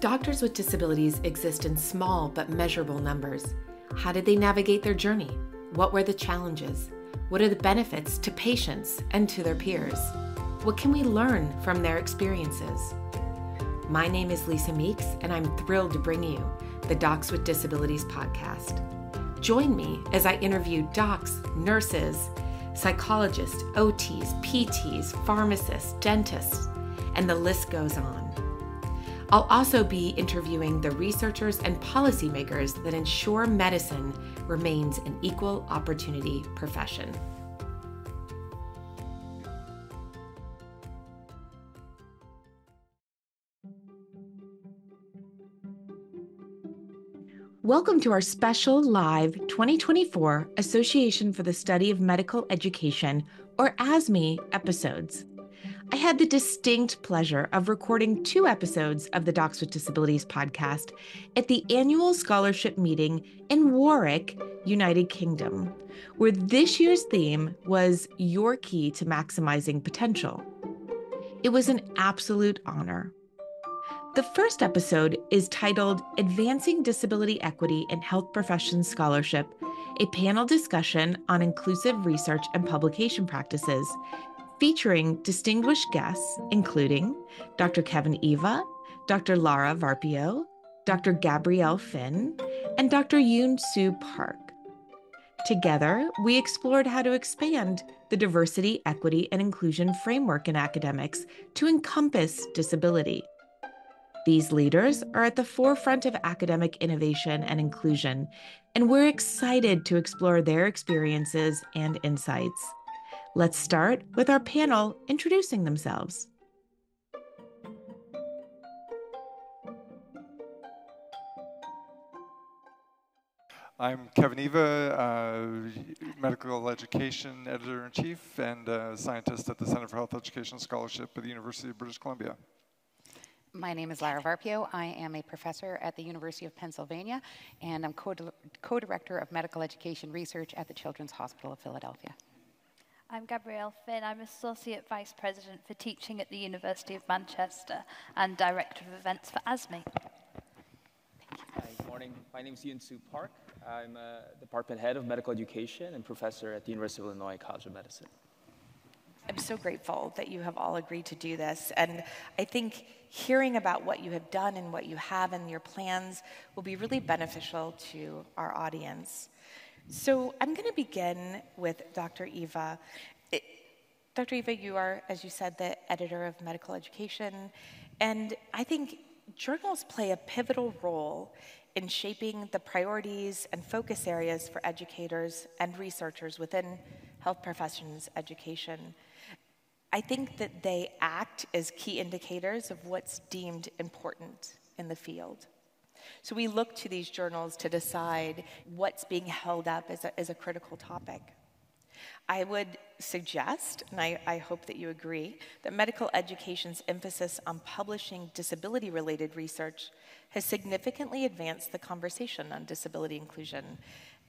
Doctors with disabilities exist in small but measurable numbers. How did they navigate their journey? What were the challenges? What are the benefits to patients and to their peers? What can we learn from their experiences? My name is Lisa Meeks, and I'm thrilled to bring you the Docs with Disabilities podcast. Join me as I interview docs, nurses, psychologists, OTs, PTs, pharmacists, dentists, and the list goes on. I'll also be interviewing the researchers and policymakers that ensure medicine remains an equal opportunity profession. Welcome to our special live 2024 Association for the Study of Medical Education, or ASME, episodes. I had the distinct pleasure of recording 2 episodes of the Docs with Disabilities podcast at the annual scholarship meeting in Warwick, United Kingdom, where this year's theme was Your Key to Maximizing Potential. It was an absolute honor. The first episode is titled Advancing Disability Equity in Health Professions Scholarship, a panel discussion on inclusive research and publication practices, featuring distinguished guests, including Dr. Kevin Eva, Dr. Lara Varpio, Dr. Gabrielle Finn, and Dr. Yoon Soo Park. Together, we explored how to expand the diversity, equity, and inclusion framework in academics to encompass disability. These leaders are at the forefront of academic innovation and inclusion, and we're excited to explore their experiences and insights. Let's start with our panel introducing themselves. I'm Kevin Eva, Medical Education Editor-in-Chief and Scientist at the Center for Health Education Scholarship at the University of British Columbia. My name is Lara Varpio. I am a professor at the University of Pennsylvania, and I'm co-director of medical education research at the Children's Hospital of Philadelphia. I'm Gabrielle Finn. I'm Associate Vice President for Teaching at the University of Manchester and Director of Events for ASME. Hi, good morning. My name is Yoon Soo Park. I'm a Department Head of Medical Education and Professor at the University of Illinois College of Medicine. I'm so grateful that you have all agreed to do this, and I think hearing about what you have done and what you have in your plans will be really beneficial to our audience. So I'm going to begin with Dr. Eva. Dr. Eva, you are, as you said, the editor of medical education, and I think journals play a pivotal role in shaping the priorities and focus areas for educators and researchers within health professions education. I think that they act as key indicators of what's deemed important in the field. So we look to these journals to decide what's being held up as a critical topic. I would suggest, and I hope that you agree, that medical education's emphasis on publishing disability-related research has significantly advanced the conversation on disability inclusion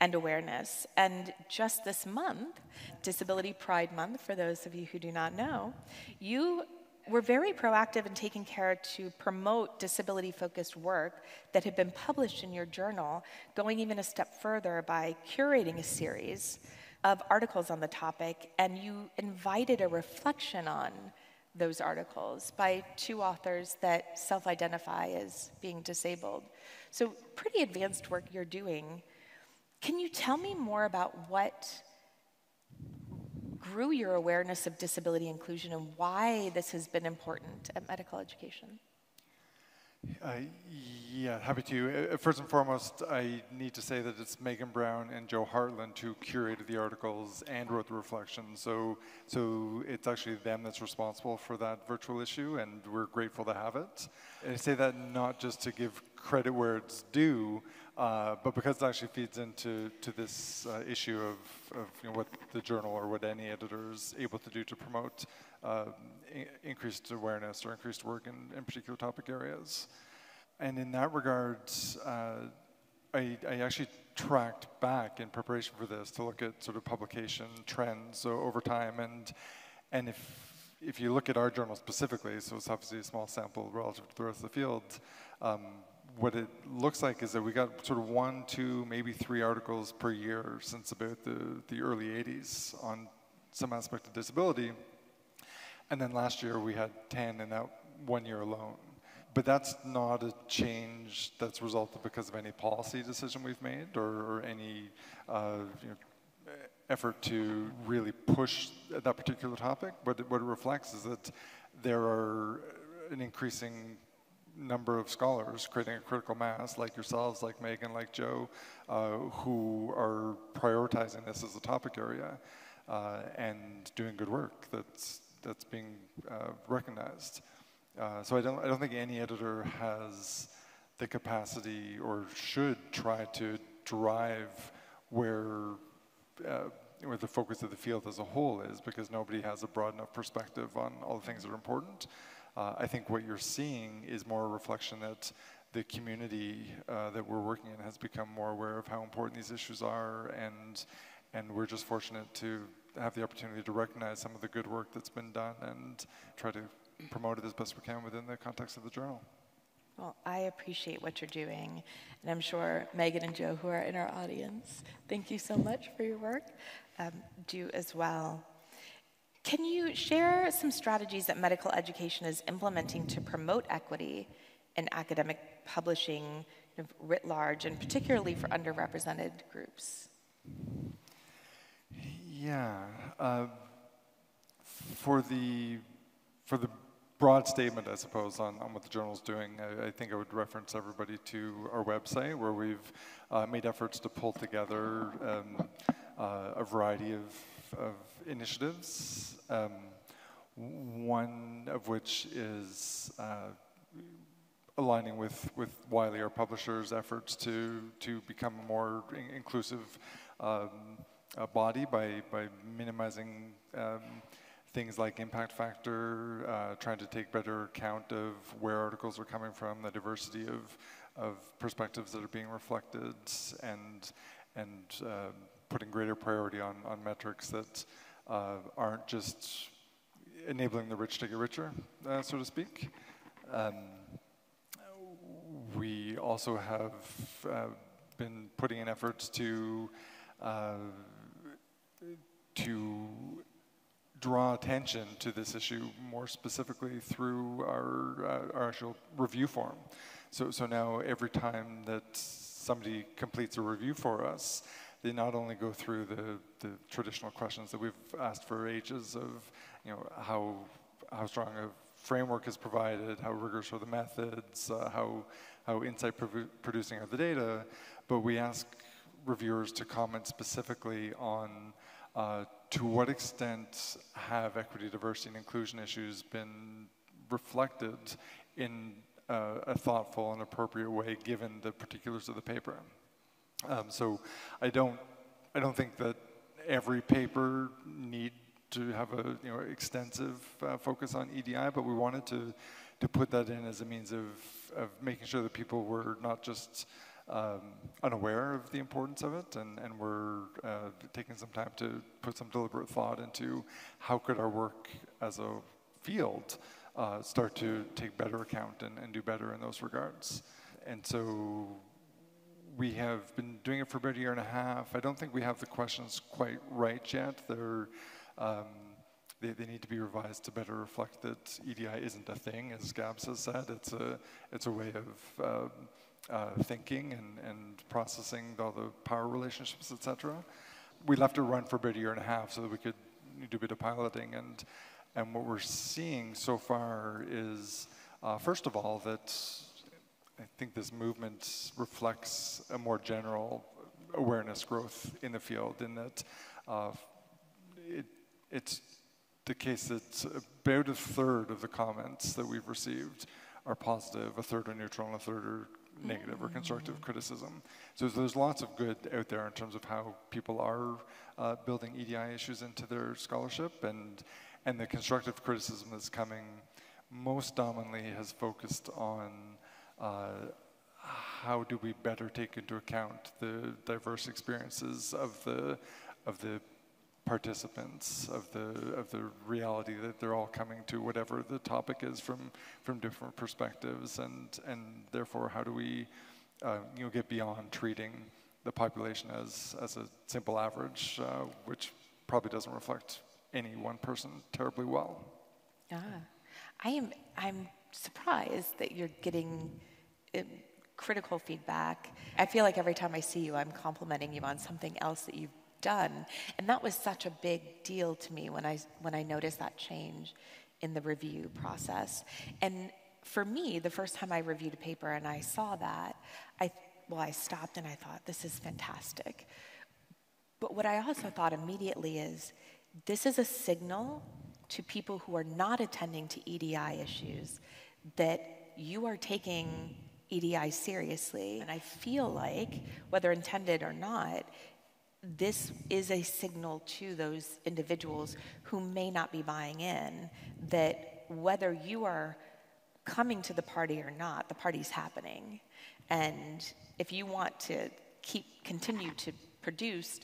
and awareness. And just this month, Disability Pride Month, for those of you who do not know, you were very proactive in taking care to promote disability-focused work that had been published in your journal, going even a step further by curating a series of articles on the topic, and you invited a reflection on those articles by 2 authors that self-identify as being disabled. So pretty advanced work you're doing. Can you tell me more about what grew your awareness of disability inclusion and why this has been important at medical education? Yeah, happy to. First and foremost, I need to say that it's Megan Brown and Joe Hartland who curated the articles and wrote the reflections. So it's actually them that's responsible for that virtual issue, and we're grateful to have it. And I say that not just to give credit where it's due, but because it actually feeds into this issue of what the journal or what any editor is able to do to promote increased awareness or increased work in particular topic areas. And in that regard, I actually tracked back in preparation for this to look at sort of publication trends over time, and if you look at our journal specifically, so it's obviously a small sample relative to the rest of the field, what it looks like is that we got sort of 1, 2, maybe 3 articles per year since about the early 80s on some aspect of disability. And then last year we had 10 in that 1 year alone. But that's not a change that's resulted because of any policy decision we've made or any effort to really push that particular topic. What it reflects is that there are an increasing number of scholars creating a critical mass, like yourselves, like Megan, like Joe, who are prioritizing this as a topic area and doing good work that's being recognized. So I don't think any editor has the capacity or should try to drive where the focus of the field as a whole is, because nobody has a broad enough perspective on all the things that are important. I think what you're seeing is more a reflection that the community that we're working in has become more aware of how important these issues are, and we're just fortunate to have the opportunity to recognize some of the good work that's been done and try to promote it as best we can within the context of the journal. Well, I appreciate what you're doing, and I'm sure Megan and Joe, who are in our audience, thank you so much for your work, do as well. Can you share some strategies that medical education is implementing to promote equity in academic publishing writ large, and particularly for underrepresented groups? Yeah. For the broad statement, I suppose, on what the journal's doing, I think I would reference everybody to our website, where we've made efforts to pull together a variety of initiatives, one of which is aligning with Wiley, our publisher's efforts to become a more inclusive body by minimizing things like impact factor, trying to take better account of where articles are coming from, the diversity of perspectives that are being reflected, and putting greater priority on metrics that aren't just enabling the rich to get richer, so to speak. We also have been putting in efforts to draw attention to this issue more specifically through our actual review form. So now every time that somebody completes a review for us, they not only go through the traditional questions that we've asked for ages of, how strong a framework is provided, how rigorous are the methods, how insight producing are the data, but we ask reviewers to comment specifically on to what extent have equity, diversity, and inclusion issues been reflected in a thoughtful and appropriate way given the particulars of the paper. So I don't think that every paper need to have a extensive focus on EDI, but we wanted to put that in as a means of making sure that people were not just unaware of the importance of it, and we're taking some time to put some deliberate thought into how could our work as a field start to take better account and do better in those regards. And so we have been doing it for about a year and a half. I don't think we have the questions quite right yet. They need to be revised to better reflect that EDI isn't a thing, as Gabs has said. It's a way of thinking and processing all the power relationships, etc. We left it run for about a year and a half so that we could do a bit of piloting, and what we're seeing so far is, first of all, that I think this movement reflects a more general awareness growth in the field, in that it's the case that about a third of the comments that we've received are positive, a third are neutral, and a third are negative or constructive criticism. So there's lots of good out there in terms of how people are building EDI issues into their scholarship, and the constructive criticism that's coming most dominantly has focused on how do we better take into account the diverse experiences of the participants of the reality that they're all coming to, whatever the topic is, from different perspectives, and therefore how do we get beyond treating the population as a simple average, which probably doesn't reflect any one person terribly well. I'm surprised that you're getting critical feedback. I feel like every time I see you, I'm complimenting you on something else that you've done, and that was such a big deal to me when I noticed that change in the review process. And for me, the first time I reviewed a paper and I saw that, I stopped and I thought, this is fantastic. But what I also thought immediately is, this is a signal to people who are not attending to EDI issues that you are taking EDI seriously. And I feel like, whether intended or not, this is a signal to those individuals who may not be buying in, that whether you are coming to the party or not, the party's happening. And if you want to continue to produce,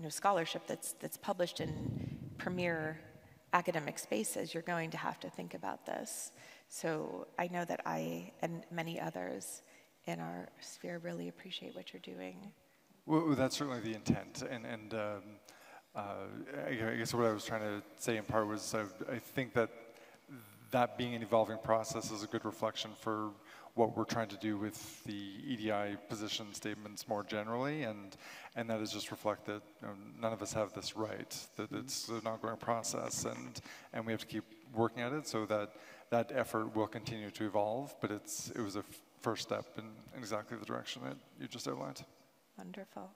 scholarship that's published in premier academic spaces, you're going to have to think about this. So I know that I and many others in our sphere really appreciate what you're doing. Well, that's certainly the intent, and I guess what I was trying to say in part was I think that being an evolving process is a good reflection for what we're trying to do with the EDI position statements more generally, and that is just reflect that none of us have this right, that it's an ongoing process, and we have to keep working at it, so that effort will continue to evolve, but it was a first step in exactly the direction that you just outlined. Wonderful.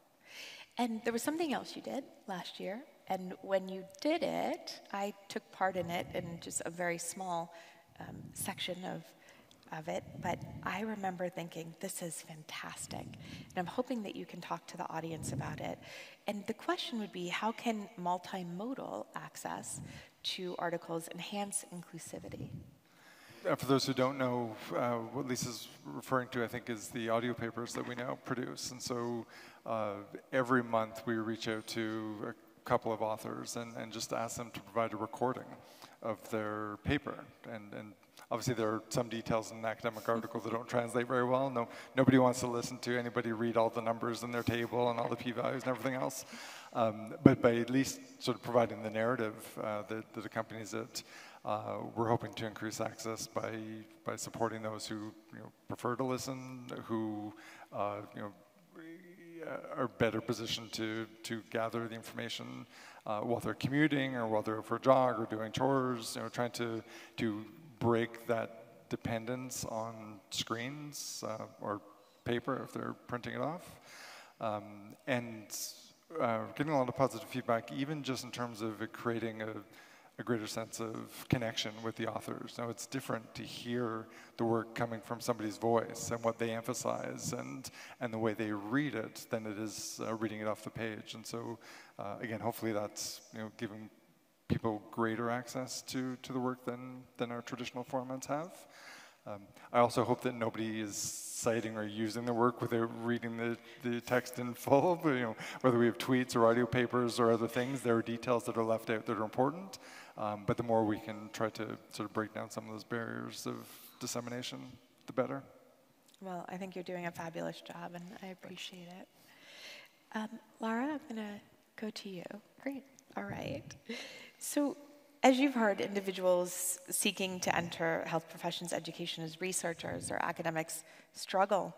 And there was something else you did last year, and when you did it, I took part in it in just a very small section of it, but I remember thinking, this is fantastic, and I'm hoping that you can talk to the audience about it. And the question would be, how can multimodal access to articles enhance inclusivity? For those who don't know, what Lisa's referring to, I think, is the audio papers that we now produce. And so every month we reach out to a couple of authors and just ask them to provide a recording of their paper. And obviously there are some details in an academic article that don't translate very well. Nobody wants to listen to anybody read all the numbers in their table and all the p-values and everything else. But by at least sort of providing the narrative that accompanies it, we're hoping to increase access by supporting those who prefer to listen, who are better positioned to gather the information while they're commuting or while they're for a jog or doing chores. Trying to break that dependence on screens or paper if they're printing it off, and getting a lot of positive feedback, even just in terms of it creating a greater sense of connection with the authors. Now, it's different to hear the work coming from somebody's voice and what they emphasize and the way they read it than it is reading it off the page. And so, again, hopefully that's giving people greater access to the work than our traditional formats have. I also hope that nobody is citing or using the work without reading the text in full. But, whether we have tweets or audio papers or other things, there are details that are left out that are important. But the more we can try to sort of break down some of those barriers of dissemination, the better. Well, I think you're doing a fabulous job, and I appreciate it. Lara, I'm going to go to you. Great. All right. So, as you've heard, individuals seeking to enter health professions education as researchers or academics struggle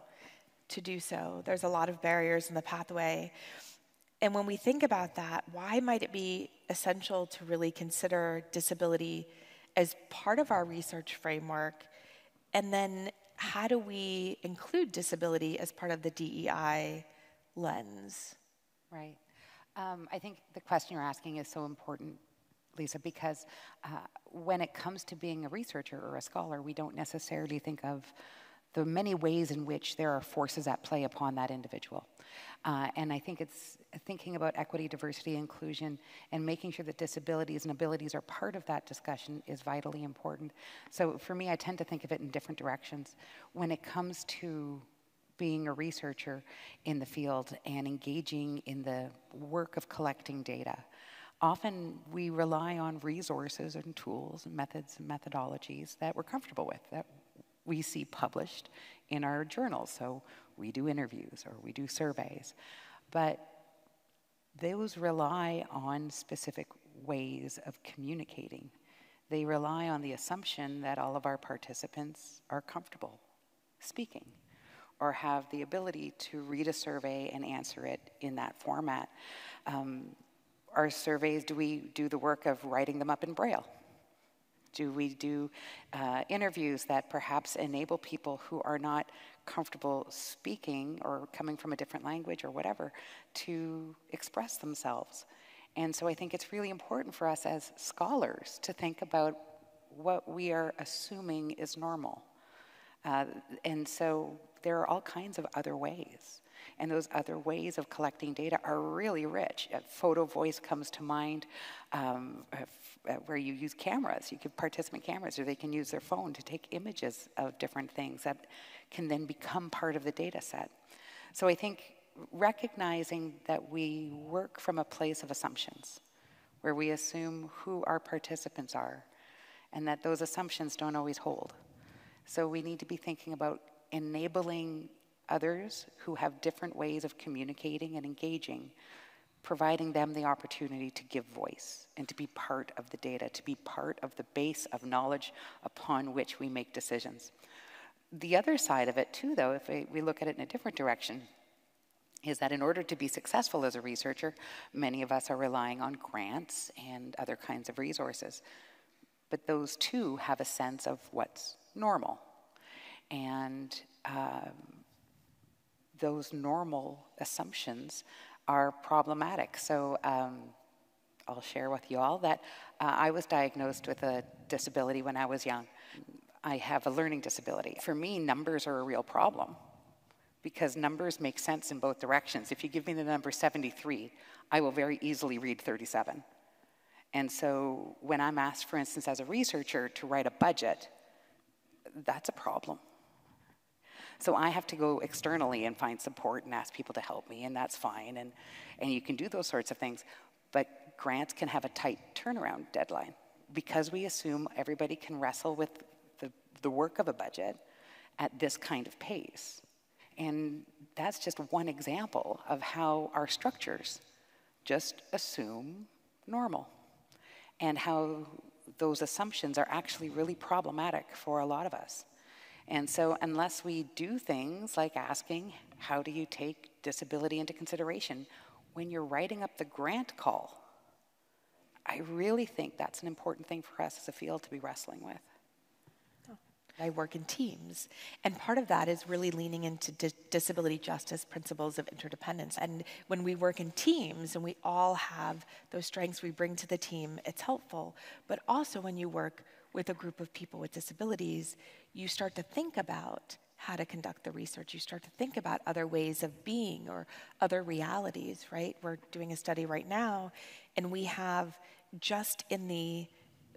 to do so. There's a lot of barriers in the pathway. And when we think about that, why might it be essential to really consider disability as part of our research framework? And then how do we include disability as part of the DEI lens? Right. I think the question you're asking is so important, Lisa, because when it comes to being a researcher or a scholar, we don't necessarily think of the many ways in which there are forces at play upon that individual. And I think it's thinking about equity, diversity, inclusion, and making sure that disabilities and abilities are part of that discussion is vitally important. So for me, I tend to think of it in different directions. When it comes to being a researcher in the field and engaging in the work of collecting data, Often we rely on resources and tools and methods and methodologies that we're comfortable with, that we see published in our journals. So we do interviews or we do surveys, but those rely on specific ways of communicating. They rely on the assumption that all of our participants are comfortable speaking or have the ability to read a survey and answer it in that format. Our surveys, do we do the work of writing them up in Braille? Do we do interviews that perhaps enable people who are not comfortable speaking or coming from a different language or whatever to express themselves? And so I think it's really important for us as scholars to think about what we are assuming is normal. And so there are all kinds of other ways. And those other ways of collecting data are really rich. Photo voice comes to mind, where you use cameras. You give participant cameras, or they can use their phone to take images of different things that can then become part of the data set. So I think recognizing that we work from a place of assumptions, where we assume who our participants are, and that those assumptions don't always hold. So we need to be thinking about enabling others who have different ways of communicating and engaging, providing them the opportunity to give voice and to be part of the data, to be part of the base of knowledge upon which we make decisions. The other side of it too, though, if we look at it in a different direction, is that in order to be successful as a researcher, many of us are relying on grants and other kinds of resources. But those too have a sense of what's normal. And those normal assumptions are problematic. So I'll share with you all that I was diagnosed with a disability when I was young. I have a learning disability. For me, numbers are a real problem because numbers make sense in both directions. If you give me the number 73, I will very easily read 37. And so when I'm asked, for instance, as a researcher to write a budget, that's a problem. So I have to go externally and find support and ask people to help me, and that's fine. And you can do those sorts of things. But grants can have a tight turnaround deadline because we assume everybody can wrestle with the work of a budget at this kind of pace. And that's just one example of how our structures just assume normal and how those assumptions are actually really problematic for a lot of us. And so unless we do things like asking, how do you take disability into consideration when you're writing up the grant call, I really think that's an important thing for us as a field to be wrestling with. I work in teams, and part of that is really leaning into disability justice principles of interdependence. And when we work in teams and we all have those strengths we bring to the team, it's helpful. But also when you work with a group of people with disabilities, you start to think about how to conduct the research. You start to think about other ways of being or other realities, right? We're doing a study right now, and we have just in the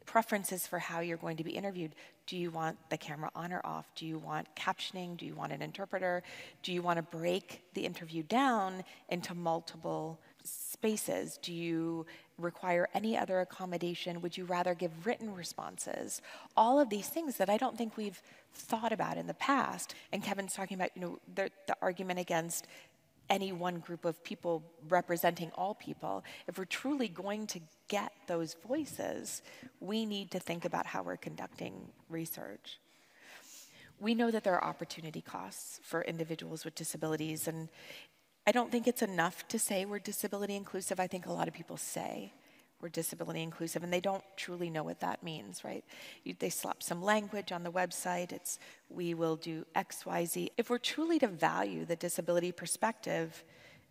preferences for how you're going to be interviewed. Do you want the camera on or off? Do you want captioning? Do you want an interpreter? Do you want to break the interview down into multiple spaces? Do you require any other accommodation? Would you rather give written responses? All of these things that I don't think we've thought about in the past. And Kevin's talking about, the argument against any one group of people representing all people. If we're truly going to get those voices, we need to think about how we're conducting research. We know that there are opportunity costs for individuals with disabilities, and I don't think it's enough to say we're disability inclusive. I think a lot of people say we're disability inclusive, and they don't truly know what that means, right? They slap some language on the website. It's, we will do X, Y, Z. If we're truly to value the disability perspective,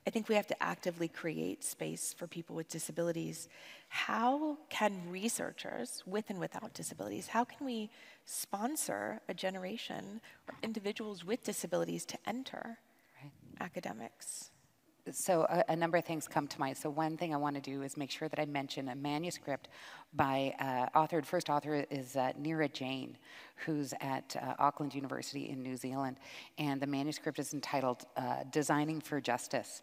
I think we have to actively create space for people with disabilities. How can researchers with and without disabilities, how can we sponsor a generation or individuals with disabilities to enter academics? So a number of things come to mind. So one thing I want to do is make sure that I mention a manuscript by first author is Neera Jain, who's at Auckland University in New Zealand. And the manuscript is entitled Designing for Justice.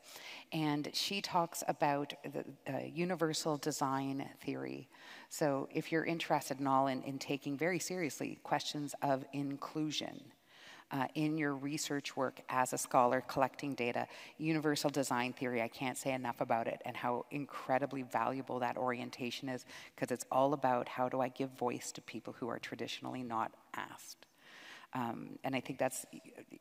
And she talks about the universal design theory. So if you're interested in all in taking very seriously questions of inclusion, in your research work as a scholar collecting data, universal design theory, I can't say enough about it and how incredibly valuable that orientation is, because it's all about how do I give voice to people who are traditionally not asked. And I think that's,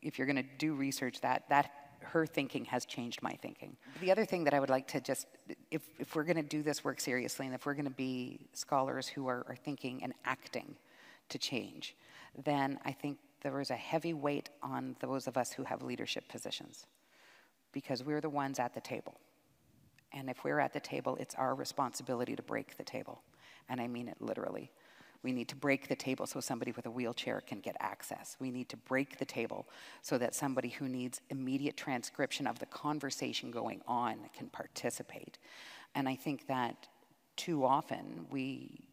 if you're going to do research, that her thinking has changed my thinking. The other thing that I would like to just, if we're going to do this work seriously, and if we're going to be scholars who are thinking and acting to change, then I think there is a heavy weight on those of us who have leadership positions, because we're the ones at the table. And if we're at the table, it's our responsibility to break the table. And I mean it literally. We need to break the table so somebody with a wheelchair can get access. We need to break the table so that somebody who needs immediate transcription of the conversation going on can participate. And I think that too often we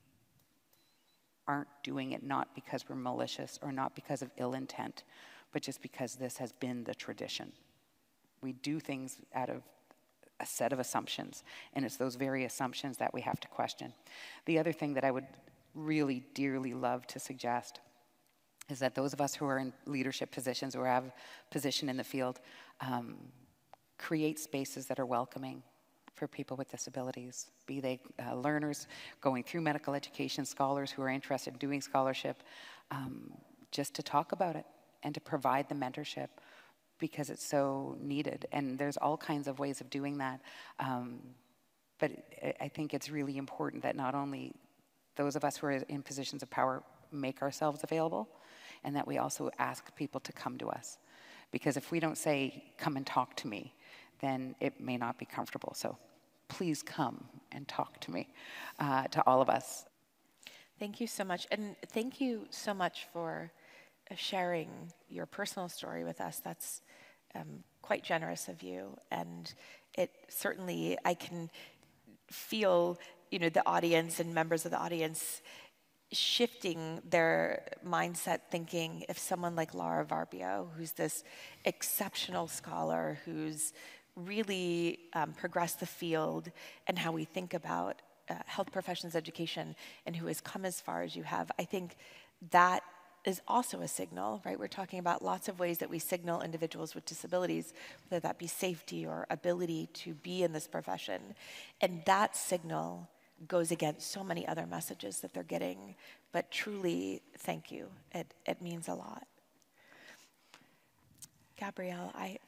aren't doing it not because we're malicious or not because of ill intent, but just because this has been the tradition. We do things out of a set of assumptions, and it's those very assumptions that we have to question. The other thing that I would really dearly love to suggest is that those of us who are in leadership positions or have position in the field create spaces that are welcoming for people with disabilities, be they learners going through medical education, scholars who are interested in doing scholarship, just to talk about it and to provide the mentorship, because it's so needed. And there's all kinds of ways of doing that. But I think it's really important that not only those of us who are in positions of power make ourselves available, and that we also ask people to come to us. Because if we don't say, come and talk to me, then it may not be comfortable. So please come and talk to me, to all of us. Thank you so much. And thank you so much for sharing your personal story with us. That's quite generous of you. And it certainly, I can feel, the audience and members of the audience shifting their mindset, thinking if someone like Lara Varpio, who's this exceptional scholar, who's really progressed the field and how we think about health professions education, and who has come as far as you have, I think that is also a signal, right? We're talking about lots of ways that we signal individuals with disabilities, whether that be safety or ability to be in this profession. And that signal goes against so many other messages that they're getting. But truly, thank you. It means a lot. Gabrielle, I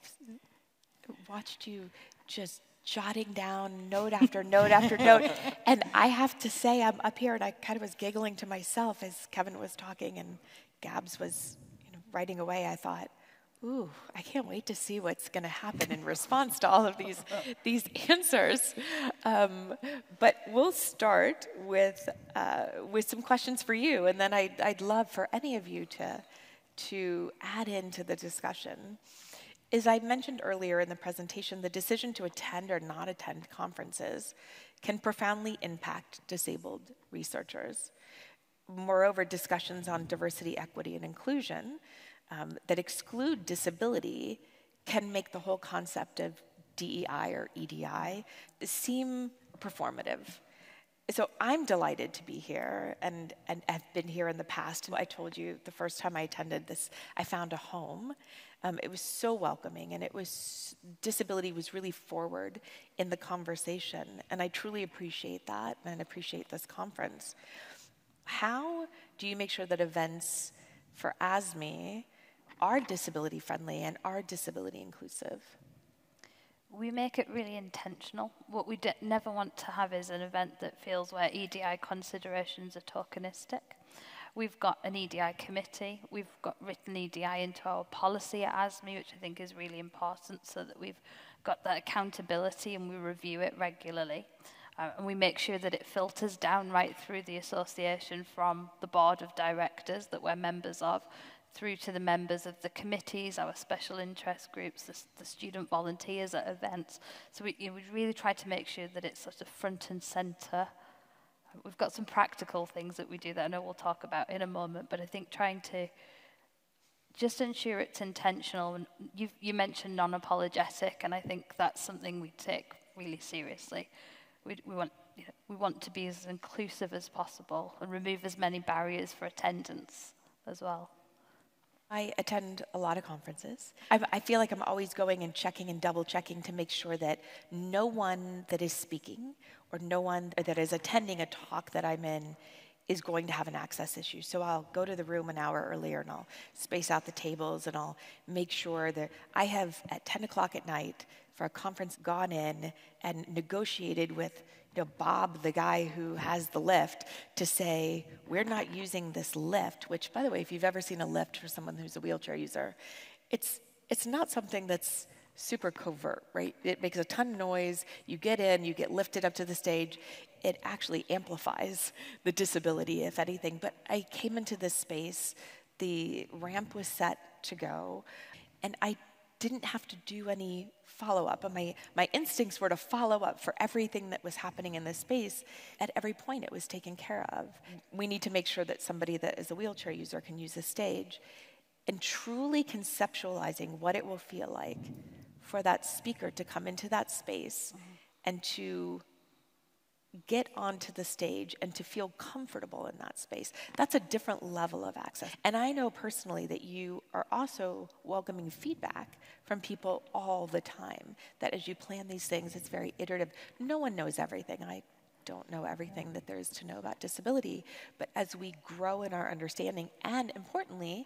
watched you just jotting down note after note after note. And I have to say, I'm up here and I kind of was giggling to myself as Kevin was talking and Gabs was writing away. I thought, ooh, I can't wait to see what's going to happen in response to all of these answers. But we'll start with some questions for you, and then I'd love for any of you to add into the discussion. As I mentioned earlier in the presentation, the decision to attend or not attend conferences can profoundly impact disabled researchers. Moreover, discussions on diversity, equity, and inclusion that exclude disability can make the whole concept of DEI or EDI seem performative. So I'm delighted to be here and have been here in the past. I told you the first time I attended this, I found a home. It was so welcoming, and disability was really forward in the conversation, and I truly appreciate that and appreciate this conference. How do you make sure that events for ASME are disability friendly and are disability inclusive? We make it really intentional. What we never want to have is an event that feels where EDI considerations are tokenistic. We've got an EDI committee. We've got written EDI into our policy at ASME, which I think is really important, so that we've got that accountability and we review it regularly. And we make sure that it filters down right through the association from the board of directors that we're members of through to the members of the committees, our special interest groups, the student volunteers at events. So we really try to make sure that it's sort of front and center. We've got some practical things that we do that I know we'll talk about in a moment, but I think trying to just ensure it's intentional. And you mentioned non-apologetic, and I think that's something we take really seriously. We want to be as inclusive as possible and remove as many barriers for attendance as well. I attend a lot of conferences. I feel like I'm always going and checking and double checking to make sure that no one that is speaking or no one that is attending a talk that I'm in is going to have an access issue. So I'll go to the room an hour earlier and I'll space out the tables and I'll make sure that I have at 10 o'clock at night for a conference gone in and negotiated with Bob, the guy who has the lift, to say, we're not using this lift, which, by the way, if you've ever seen a lift for someone who's a wheelchair user, it's not something that's super covert, right? It makes a ton of noise. You get in, you get lifted up to the stage. It actually amplifies the disability, if anything. But I came into this space, the ramp was set to go, and I didn't have to do any follow-up. And my instincts were to follow up for everything that was happening in this space. At every point, it was taken care of. We need to make sure that somebody that is a wheelchair user can use the stage, and truly conceptualizing what it will feel like for that speaker to come into that space and to get onto the stage and to feel comfortable in that space. That's a different level of access. And I know personally that you are also welcoming feedback from people all the time, that as you plan these things, it's very iterative. No one knows everything. I don't know everything that there is to know about disability, but as we grow in our understanding, and importantly,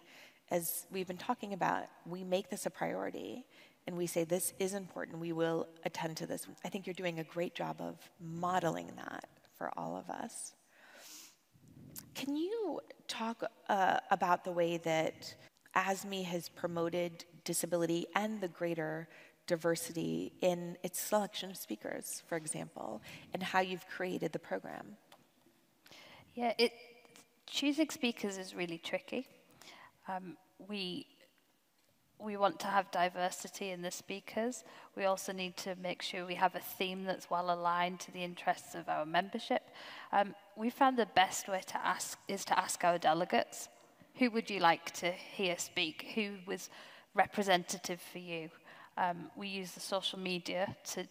as we've been talking about, we make this a priority, and we say, this is important, we will attend to this. I think you're doing a great job of modeling that for all of us. Can you talk about the way that ASME has promoted disability and the greater diversity in its selection of speakers, for example, and how you've created the program? Yeah, choosing speakers is really tricky. We want to have diversity in the speakers. We also need to make sure we have a theme that's well aligned to the interests of our membership. We found the best way to ask is to ask our delegates, who would you like to hear speak? Who was representative for you? We use the social media to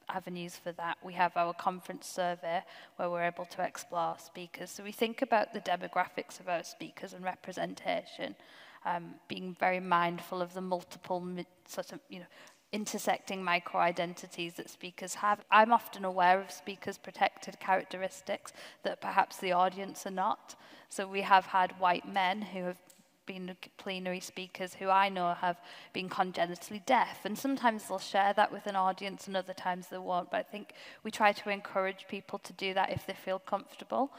avenues for that. We have our conference survey where we're able to explore speakers. So we think about the demographics of our speakers and representation, being very mindful of the multiple intersecting micro-identities that speakers have. I'm often aware of speakers' protected characteristics that perhaps the audience are not. So we have had white men who have been plenary speakers who I know have been congenitally deaf, and sometimes they'll share that with an audience and other times they won't, but I think we try to encourage people to do that if they feel comfortable.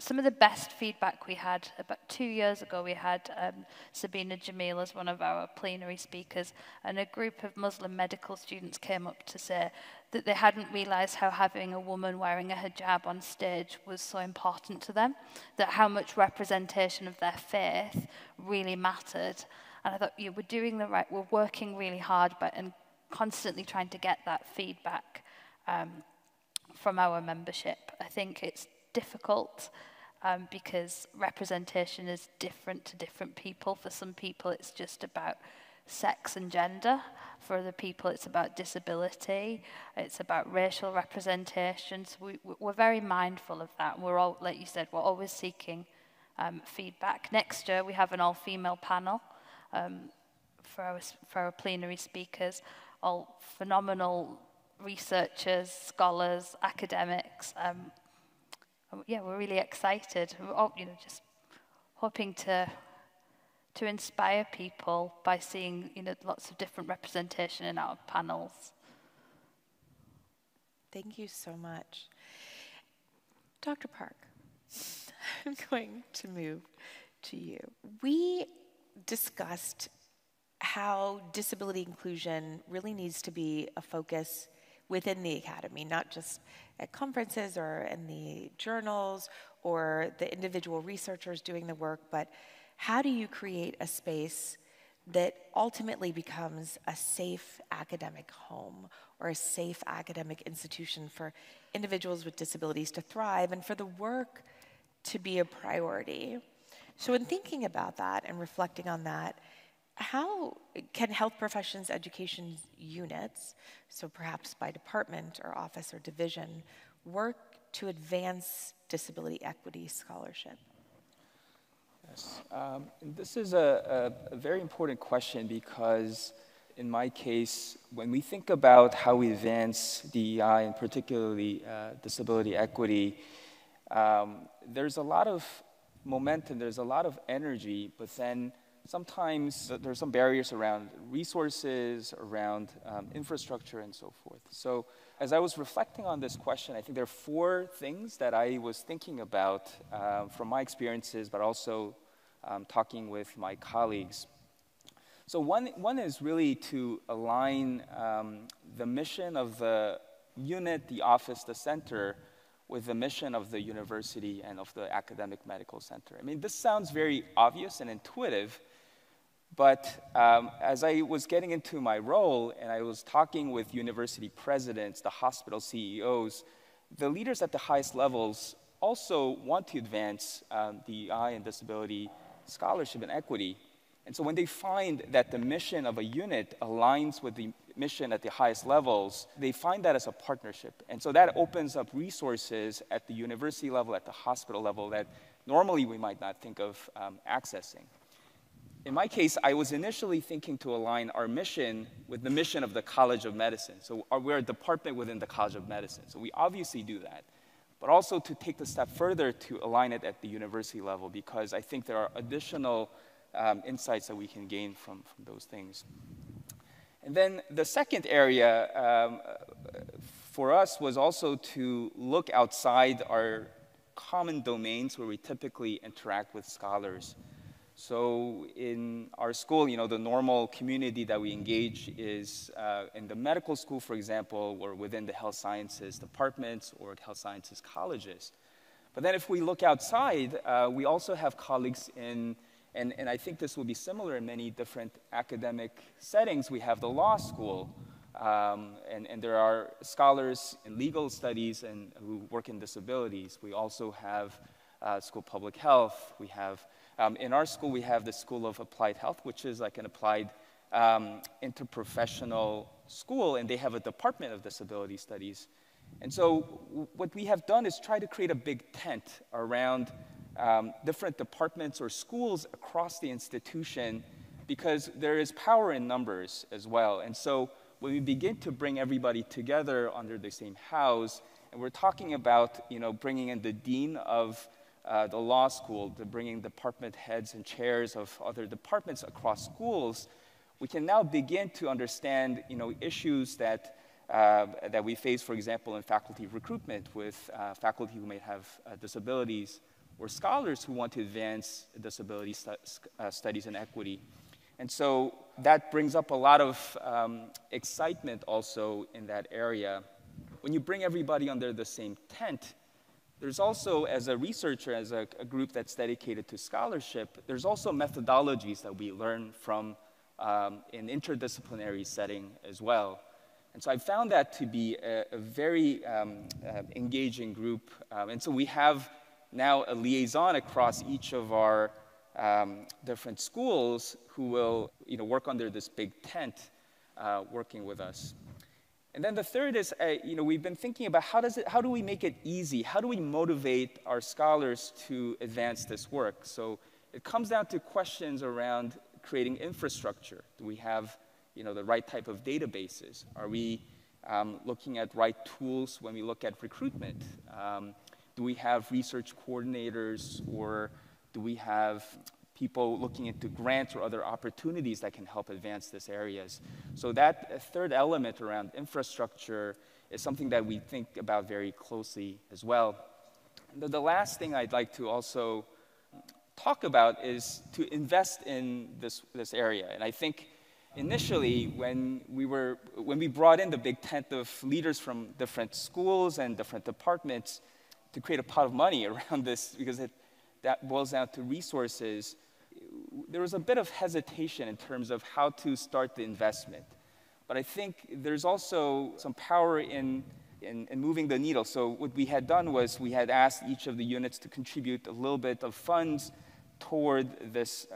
Some of the best feedback we had, about 2 years ago, we had Sabina Jamil as one of our plenary speakers, and a group of Muslim medical students came up to say that they hadn't realized how having a woman wearing a hijab on stage was so important to them, that how much representation of their faith really mattered. And I thought, yeah, we're doing the right, we're working really hard and constantly trying to get that feedback from our membership. I think it's difficult because representation is different to different people. For some people, it's just about sex and gender. For other people, it's about disability. It's about racial representation. So we're very mindful of that. We're all, like you said, we're always seeking feedback. Next year, we have an all-female panel for our plenary speakers, all phenomenal researchers, scholars, academics. Yeah, we're really excited. We're all, just hoping to inspire people by seeing, lots of different representation in our panels. Thank you so much. Dr. Park, I'm going to move to you. We discussed how disability inclusion really needs to be a focus within the academy, not just at conferences or in the journals or the individual researchers doing the work, but how do you create a space that ultimately becomes a safe academic home or a safe academic institution for individuals with disabilities to thrive and for the work to be a priority? So in thinking about that and reflecting on that, how can health professions education units, so perhaps by department or office or division, work to advance disability equity scholarship? Yes. This is a very important question because in my case, when we think about how we advance DEI and particularly disability equity, there's a lot of momentum, there's a lot of energy, but then sometimes there's some barriers around resources, around infrastructure, and so forth. So as I was reflecting on this question, I think there are 4 things that I was thinking about from my experiences, but also talking with my colleagues. So one is really to align the mission of the unit, the office, the center, with the mission of the university and of the academic medical center. I mean, this sounds very obvious and intuitive, but as I was getting into my role and I was talking with university presidents, the hospital CEOs, the leaders at the highest levels also want to advance DEI and disability scholarship and equity. And so when they find that the mission of a unit aligns with the mission at the highest levels, they find that as a partnership. And so that opens up resources at the university level, at the hospital level, that normally we might not think of accessing. In my case, I was initially thinking to align our mission with the mission of the College of Medicine. So we're a department within the College of Medicine. So we obviously do that. But also to take the step further to align it at the university level, because I think there are additional insights that we can gain from those things. And then the second area for us was also to look outside our common domains where we typically interact with scholars. So in our school, you know, the normal community that we engage is in the medical school, for example, or within the health sciences departments or health sciences colleges. But then if we look outside, we also have colleagues in, and I think this will be similar in many different academic settings. We have the law school, and there are scholars in legal studies and who work in disabilities. We also have School of Public Health. We have in our school, we have the School of Applied Health, which is like an applied interprofessional school, and they have a Department of Disability Studies. And so what we have done is try to create a big tent around different departments or schools across the institution, because there is power in numbers as well. And so when we begin to bring everybody together under the same house, and we're talking about, you know, bringing in the dean of the law school, to bringing department heads and chairs of other departments across schools, we can now begin to understand, you know, issues that that we face, for example, in faculty recruitment with faculty who may have disabilities, or scholars who want to advance disability studies and equity. And so that brings up a lot of excitement also in that area. When you bring everybody under the same tent, there's also, as a researcher, as a group that's dedicated to scholarship, there's also methodologies that we learn from an interdisciplinary setting as well. And so I found that to be a very engaging group. And so we have now a liaison across each of our different schools who will, you know, work under this big tent working with us. And then the third is, you know, we've been thinking about how do we make it easy? How do we motivate our scholars to advance this work? So it comes down to questions around creating infrastructure. Do we have, you know, the right type of databases? Are we looking at right tools when we look at recruitment? Do we have research coordinators, or do we have people looking into grants or other opportunities that can help advance these areas? So that third element around infrastructure is something that we think about very closely as well. And the last thing I'd like to also talk about is to invest in this area. And I think initially when we brought in the big tent of leaders from different schools and different departments to create a pot of money around this, because that boils down to resources, there was a bit of hesitation in terms of how to start the investment. But I think there's also some power in moving the needle. So what we had done was we had asked each of the units to contribute a little bit of funds toward this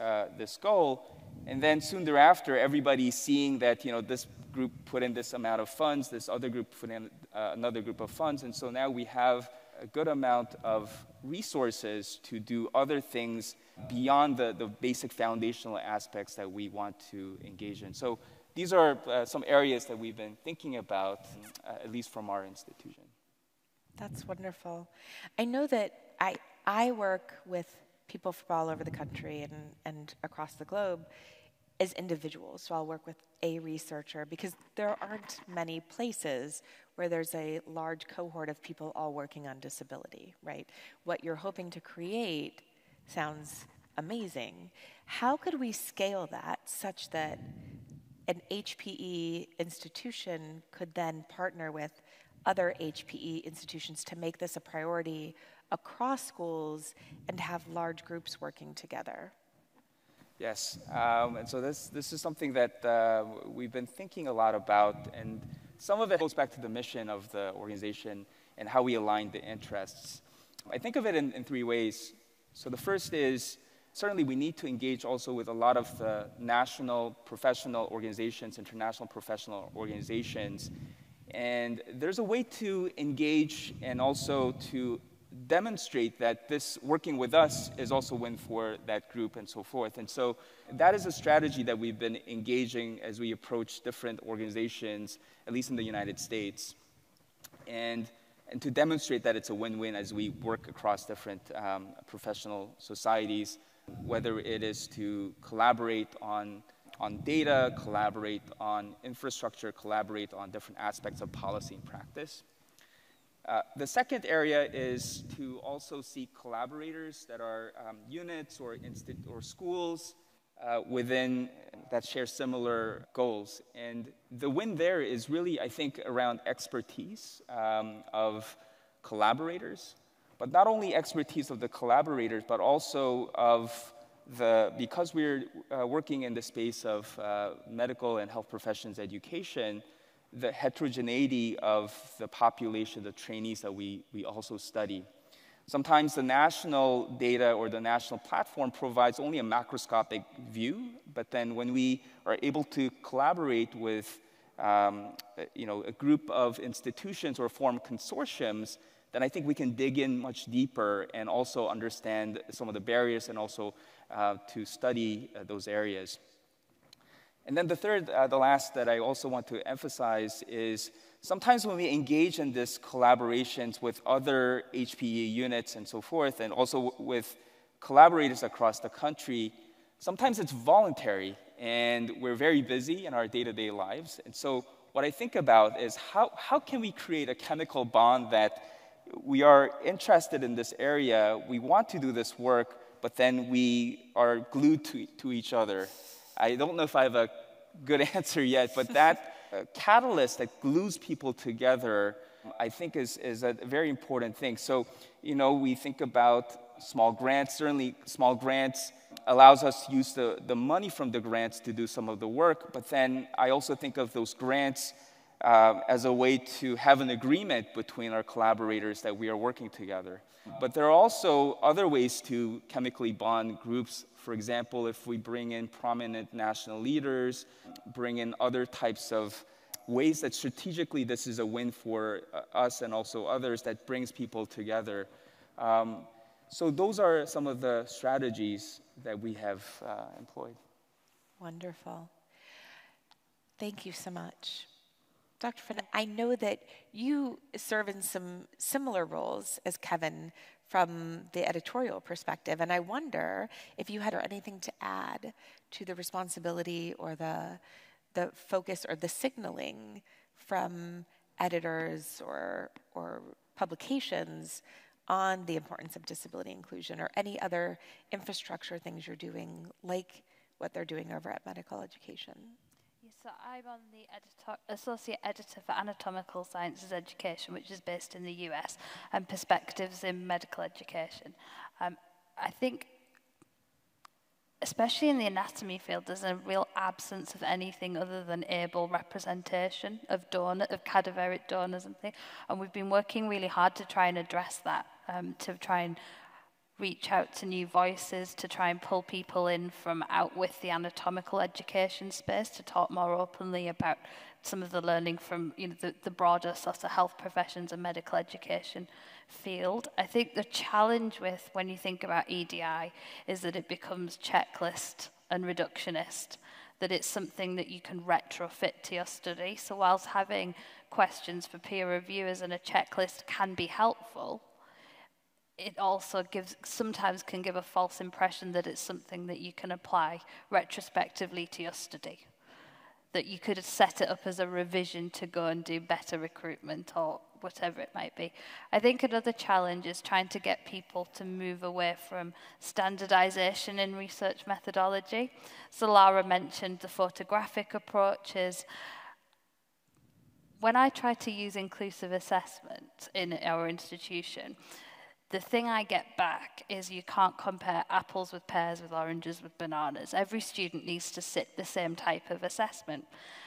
goal. And then soon thereafter, everybody seeing that this group put in this amount of funds, this other group put in another group of funds. And so now we have a good amount of resources to do other things beyond the basic foundational aspects that we want to engage in. So these are some areas that we've been thinking about, at least from our institution. That's wonderful. I know that I work with people from all over the country and across the globe as individuals. So I'll work with a researcher because there aren't many places where there's a large cohort of people all working on disability, right? What you're hoping to create sounds amazing. How could we scale that such that an HPE institution could then partner with other HPE institutions to make this a priority across schools and have large groups working together? Yes, and so this is something that we've been thinking a lot about, and some of it goes back to the mission of the organization and how we align the interests. I think of it in three ways. So the first is, certainly we need to engage also with a lot of the national professional organizations, international professional organizations, and there's a way to engage and also to demonstrate that this working with us is also a win for that group and so forth. And so that is a strategy that we've been engaging as we approach different organizations, at least in the United States, and to demonstrate that it's a win-win as we work across different professional societies, whether it is to collaborate on data, collaborate on infrastructure, collaborate on different aspects of policy and practice. The second area is to also seek collaborators that are units or schools within that share similar goals. And the win there is really, I think, around expertise of collaborators, but not only expertise of the collaborators, but also of because we're working in the space of medical and health professions education, the heterogeneity of the population, the trainees that we also study. Sometimes the national data or the national platform provides only a macroscopic view, but then when we are able to collaborate with a group of institutions or form consortiums, then I think we can dig in much deeper and also understand some of the barriers and also to study those areas. And then the third, the last that I also want to emphasize is sometimes when we engage in this collaborations with other HPE units and so forth, and also with collaborators across the country, sometimes it's voluntary and we're very busy in our day-to-day lives. And so what I think about is how can we create a chemical bond that we are interested in this area, we want to do this work, but then we are glued to each other. I don't know if I have a good answer yet, but that catalyst that glues people together, I think is a very important thing. So, we think about small grants. Certainly, small grants allows us to use the money from the grants to do some of the work, but then I also think of those grants as a way to have an agreement between our collaborators that we are working together. But there are also other ways to chemically bond groups. For example, if we bring in prominent national leaders, bring in other types of ways that strategically this is a win for us and also others that brings people together. So those are some of the strategies that we have employed. Wonderful. Thank you so much. Dr. Finn, I know that you serve in some similar roles as Kevin from the editorial perspective, and I wonder if you had anything to add to the responsibility or the focus or the signaling from editors or publications on the importance of disability inclusion or any other infrastructure things you're doing, like what they're doing over at Medical Education. So I'm on the Associate Editor for Anatomical Sciences Education, which is based in the US, and Perspectives in Medical Education. I think especially in the anatomy field, there's a real absence of anything other than able representation of cadaveric donors and things. And we've been working really hard to try and address that, to try and reach out to new voices, to try and pull people in from out with the anatomical education space to talk more openly about some of the learning from the broader sort of health professions and medical education field. I think the challenge with when you think about EDI is that it becomes checklist and reductionist, that it's something that you can retrofit to your study. So whilst having questions for peer reviewers and a checklist can be helpful, it also sometimes can give a false impression that it's something that you can apply retrospectively to your study, that you could set it up as a revision to go and do better recruitment or whatever it might be. I think another challenge is trying to get people to move away from standardization in research methodology. So Lara mentioned the photographic approaches. When I try to use inclusive assessment in our institution, the thing I get back is you can't compare apples with pears with oranges with bananas. Every student needs to sit the same type of assessment.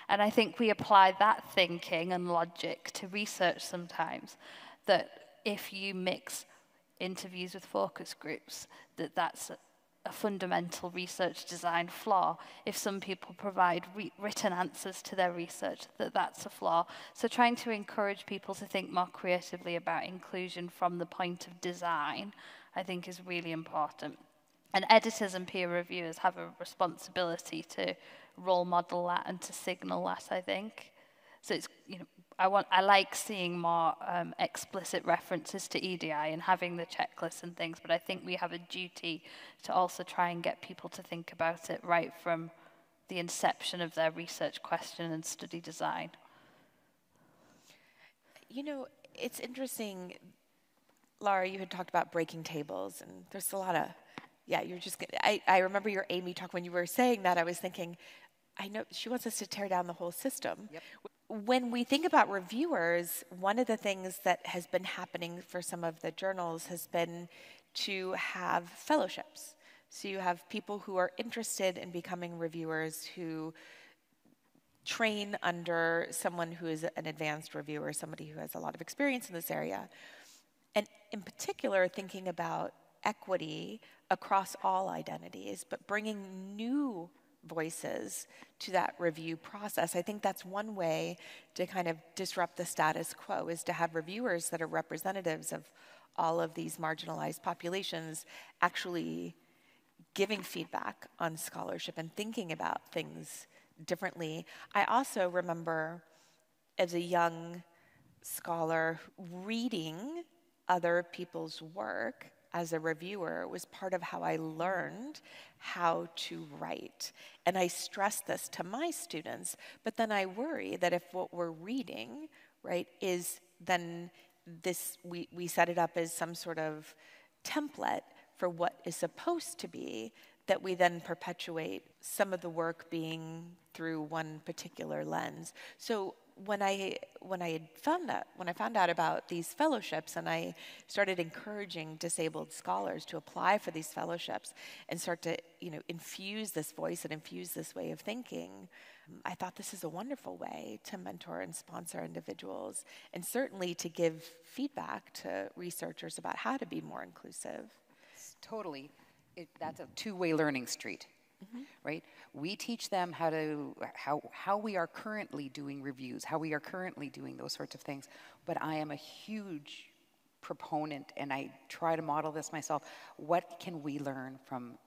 And I think we apply that thinking and logic to research sometimes, that if you mix interviews with focus groups, that's a fundamental research design flaw. If some people provide written answers to their research, that's a flaw. So trying to encourage people to think more creatively about inclusion from the point of design, I think is really important. And editors and peer reviewers have a responsibility to role model that and to signal that, I think. So it's, I like seeing more explicit references to EDI and having the checklists and things, but I think we have a duty to also try and get people to think about it right from the inception of their research question and study design. It's interesting, Lara, you had talked about breaking tables, and there's a lot of, I remember your Amy talk when you were saying that. I was thinking, I know she wants us to tear down the whole system. Yep. When we think about reviewers, one of the things that has been happening for some of the journals has been to have fellowships. So you have people who are interested in becoming reviewers who train under someone who is an advanced reviewer, somebody who has a lot of experience in this area. And in particular, thinking about equity across all identities, but bringing new voices to that review process. I think that's one way to kind of disrupt the status quo, is to have reviewers that are representatives of all of these marginalized populations actually giving feedback on scholarship and thinking about things differently. I also remember as a young scholar reading other people's work as a reviewer was part of how I learned how to write. And I stress this to my students, but then I worry that if what we're reading, right, is then this, we set it up as some sort of template for what is supposed to be, that we then perpetuate some of the work being through one particular lens. So when I found out about these fellowships, and I started encouraging disabled scholars to apply for these fellowships and start to infuse this voice and infuse this way of thinking, I thought this is a wonderful way to mentor and sponsor individuals, and certainly to give feedback to researchers about how to be more inclusive. Totally. That's a two-way learning street. Mm-hmm. Right? We teach them how we are currently doing reviews, how we are currently doing those sorts of things. But I am a huge proponent, and I try to model this myself. What can we learn from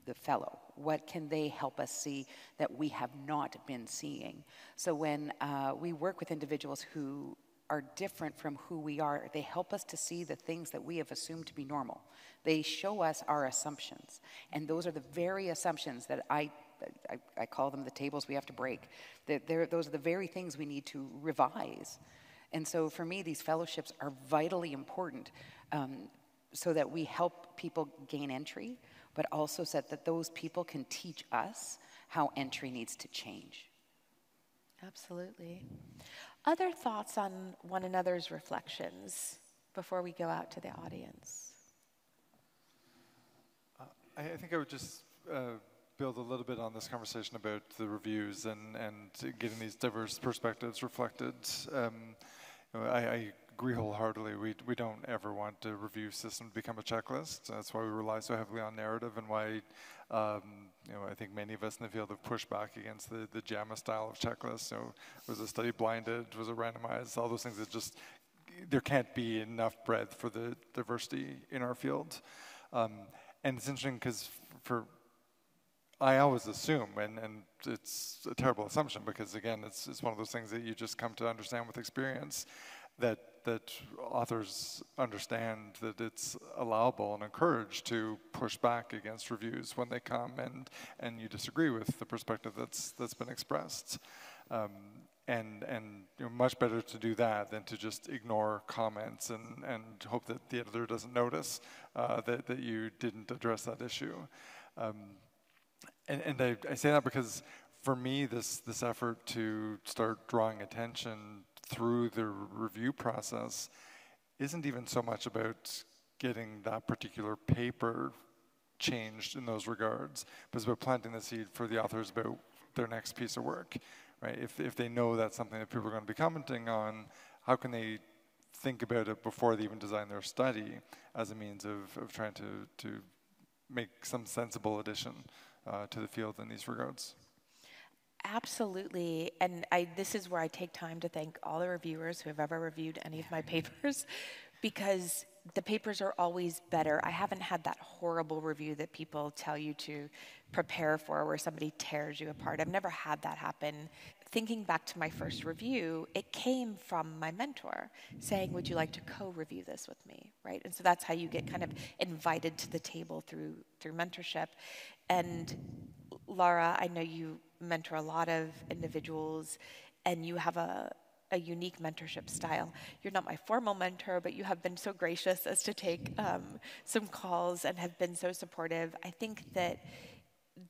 the fellow? What can they help us see that we have not been seeing? So when we work with individuals who are different from who we are, they help us to see the things that we have assumed to be normal. They show us our assumptions, and those are the very assumptions that I call them the tables we have to break. Those are the very things we need to revise. And so for me, these fellowships are vitally important, so that we help people gain entry, but also so that those people can teach us how entry needs to change. Absolutely. Other thoughts on one another's reflections before we go out to the audience? I think I would just build a little bit on this conversation about the reviews and getting these diverse perspectives reflected. I agree wholeheartedly. We don't ever want the review system to become a checklist. That's why we rely so heavily on narrative, and why I think many of us in the field have pushed back against the JAMA style of checklists. Was a study blinded? Was it randomized? All those things that just, there can't be enough breadth for the diversity in our field. And it's interesting because I always assume, and it's a terrible assumption because again, it's one of those things that you just come to understand with experience, that authors understand that it's allowable and encouraged to push back against reviews when they come and you disagree with the perspective that's been expressed. And much better to do that than to just ignore comments and hope that the editor doesn't notice that you didn't address that issue. And I say that because for me, this effort to start drawing attention through the review process isn't even so much about getting that particular paper changed in those regards, but it's about planting the seed for the authors about their next piece of work, right? If they know that's something that people are going to be commenting on, how can they think about it before they even design their study as a means of trying to make some sensible addition to the field in these regards? Absolutely, and this is where I take time to thank all the reviewers who have ever reviewed any of my papers, because the papers are always better. I haven't had that horrible review that people tell you to prepare for where somebody tears you apart. I've never had that happen. Thinking back to my first review, it came from my mentor saying, would you like to co-review this with me, right? And so that's how you get kind of invited to the table through mentorship. And Lara, I know you mentor a lot of individuals, and you have a unique mentorship style. You're not my formal mentor, but you have been so gracious as to take some calls and have been so supportive. I think that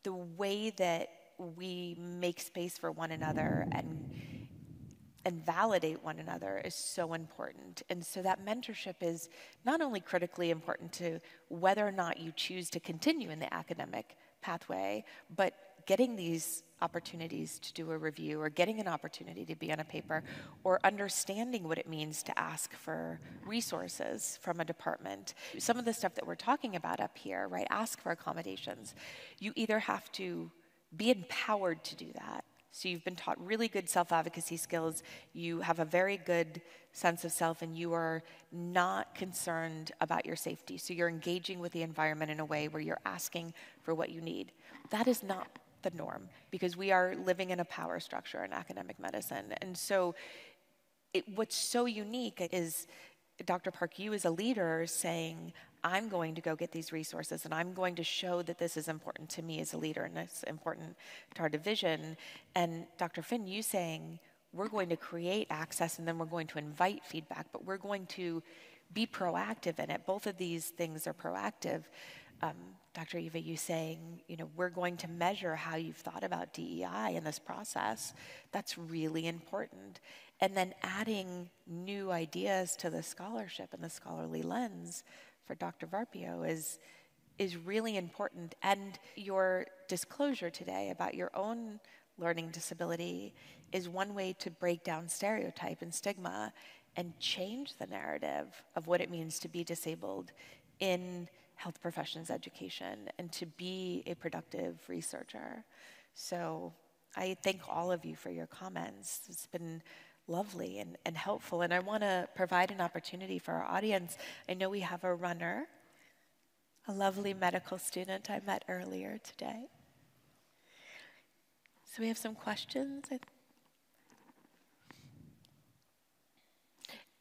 the way that we make space for one another and validate one another is so important. And so that mentorship is not only critically important to whether or not you choose to continue in the academic pathway, but getting these opportunities to do a review or getting an opportunity to be on a paper or understanding what it means to ask for resources from a department. Some of the stuff that we're talking about up here, right, ask for accommodations. You either have to be empowered to do that. So you've been taught really good self-advocacy skills, you have a very good sense of self, and you are not concerned about your safety. So you're engaging with the environment in a way where you're asking for what you need. That is not the norm, because we are living in a power structure in academic medicine. And so what's so unique is Dr. Park, you as a leader saying, I'm going to go get these resources and I'm going to show that this is important to me as a leader and it's important to our division. And Dr. Finn, you saying, we're going to create access and then we're going to invite feedback, but we're going to be proactive in it. Both of these things are proactive. Dr. Eva, you saying, we're going to measure how you've thought about DEI in this process. That's really important. And then adding new ideas to the scholarship and the scholarly lens for Dr. Varpio is really important. And your disclosure today about your own learning disability is one way to break down stereotype and stigma and change the narrative of what it means to be disabled in health professions education and to be a productive researcher. So I thank all of you for your comments. It's been lovely and helpful. And I want to provide an opportunity for our audience. I know we have a runner, a lovely medical student I met earlier today. So we have some questions.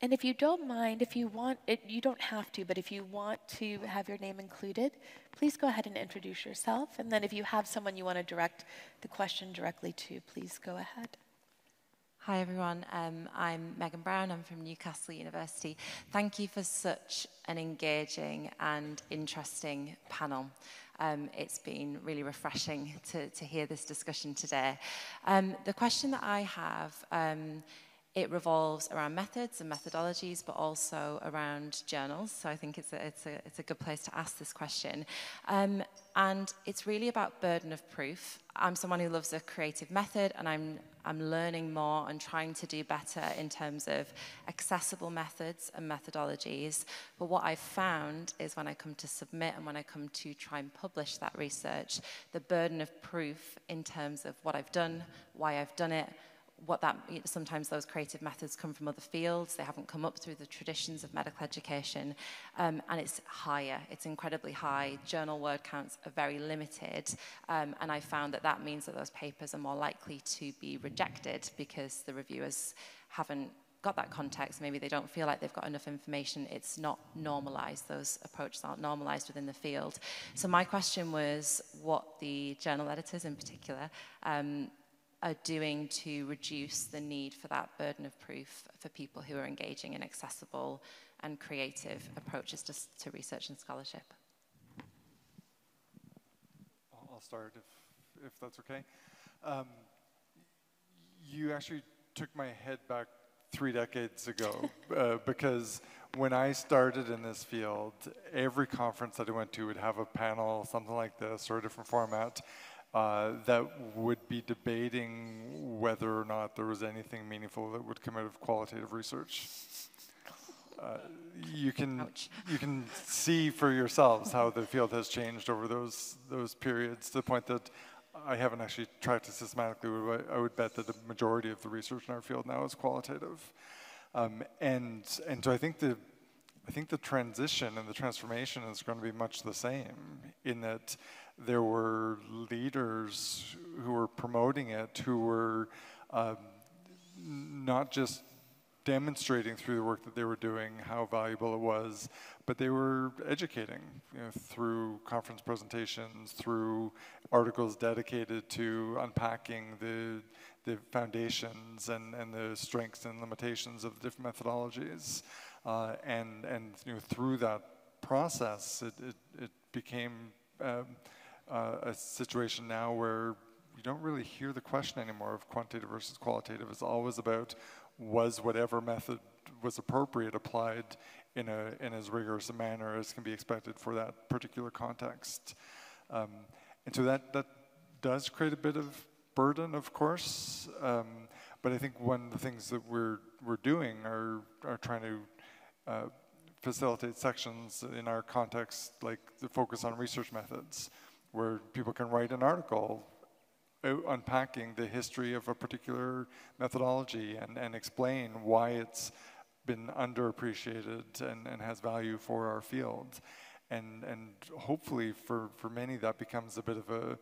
And if you don't mind, if you want, you don't have to, but if you want to have your name included, please go ahead and introduce yourself. And then if you have someone you want to direct the question directly to, please go ahead. Hi everyone, I'm Megan Brown, I'm from Newcastle University. Thank you for such an engaging and interesting panel. It's been really refreshing to hear this discussion today. The question that I have It revolves around methods and methodologies, but also around journals. So I think it's a good place to ask this question. And it's really about burden of proof. I'm someone who loves a creative method, and I'm learning more and trying to do better in terms of accessible methods and methodologies. But what I've found is when I come to submit and when I come to try and publish that research, the burden of proof in terms of what I've done, why I've done it, sometimes those creative methods come from other fields, they haven't come up through the traditions of medical education, and it's higher, it's incredibly high. Journal word counts are very limited, and I found that means that those papers are more likely to be rejected because the reviewers haven't got that context. Maybe they don't feel like they've got enough information. It's not normalized. Those approaches aren't normalized within the field. So my question was what the journal editors in particular are doing to reduce the need for that burden of proof for people who are engaging in accessible and creative approaches to research and scholarship. I'll start if that's okay. You actually took my head back 3 decades ago because when I started in this field, every conference that I went to would have a panel, something like this, or a different format, that would be debating whether or not there was anything meaningful that would come out of qualitative research. You can see for yourselves how the field has changed over those periods to the point that I haven't actually tracked it systematically, but I would bet that the majority of the research in our field now is qualitative. And so I think the transition and the transformation is going to be much the same in that there were leaders who were promoting it, who were not just demonstrating through the work that they were doing how valuable it was, but they were educating, through conference presentations, through articles dedicated to unpacking the foundations and the strengths and limitations of the different methodologies. And through that process, it became a situation now where you don't really hear the question anymore of quantitative versus qualitative. It's always about, was whatever method was appropriate applied in as rigorous a manner as can be expected for that particular context. And so that does create a bit of burden, of course, but I think one of the things that we're doing are trying to facilitate sections in our context, like the focus on research methods, where people can write an article unpacking the history of a particular methodology and explain why it's been underappreciated and has value for our field. And hopefully for many that becomes a bit of a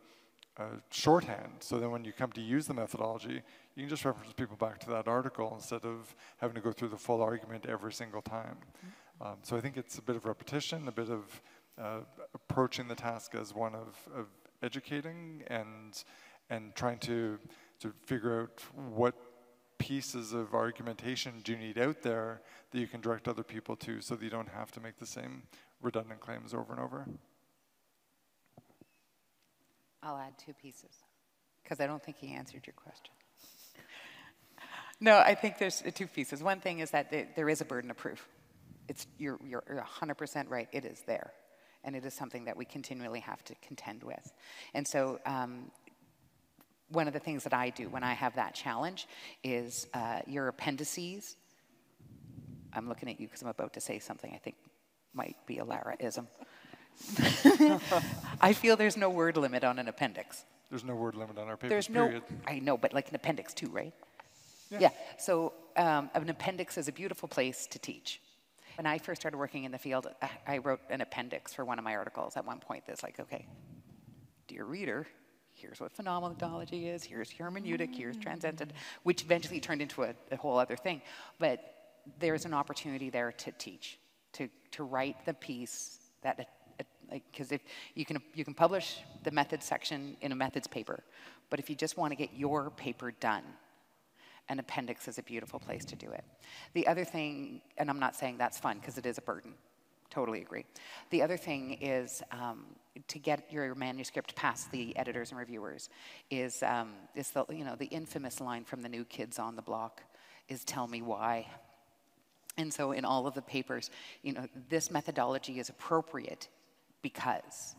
shorthand, so then when you come to use the methodology, you can just reference people back to that article instead of having to go through the full argument every single time. So I think it's a bit of repetition, a bit of approaching the task as one of educating and trying to figure out what pieces of argumentation do you need out there that you can direct other people to so that you don't have to make the same redundant claims over and over. I'll add 2 pieces, because I don't think he answered your question. No, I think there's 2 pieces. One thing is that there is a burden of proof. You're 100% right, it is there. And it is something that we continually have to contend with. And so one of the things that I do when I have that challenge is your appendices. I'm looking at you because I'm about to say something I think might be a Lara-ism. I feel there's no word limit on an appendix. There's no word limit on our papers, period. I know, but like an appendix too, right? Yeah. So an appendix is a beautiful place to teach. When I first started working in the field, I wrote an appendix for one of my articles. At one point, that's like, okay, dear reader, here's what phenomenology is, here's hermeneutic, here's transcendent, which eventually turned into a whole other thing. But there's an opportunity there to teach, to write the piece that, because if you can publish the methods section in a methods paper, but if you just want to get your paper done, an appendix is a beautiful place to do it. The other thing, and I'm not saying that's fun because it is a burden, totally agree. The other thing is to get your manuscript past the editors and reviewers is the infamous line from the New Kids on the Block, is tell me why. And so in all of the papers, you know, this methodology is appropriate because.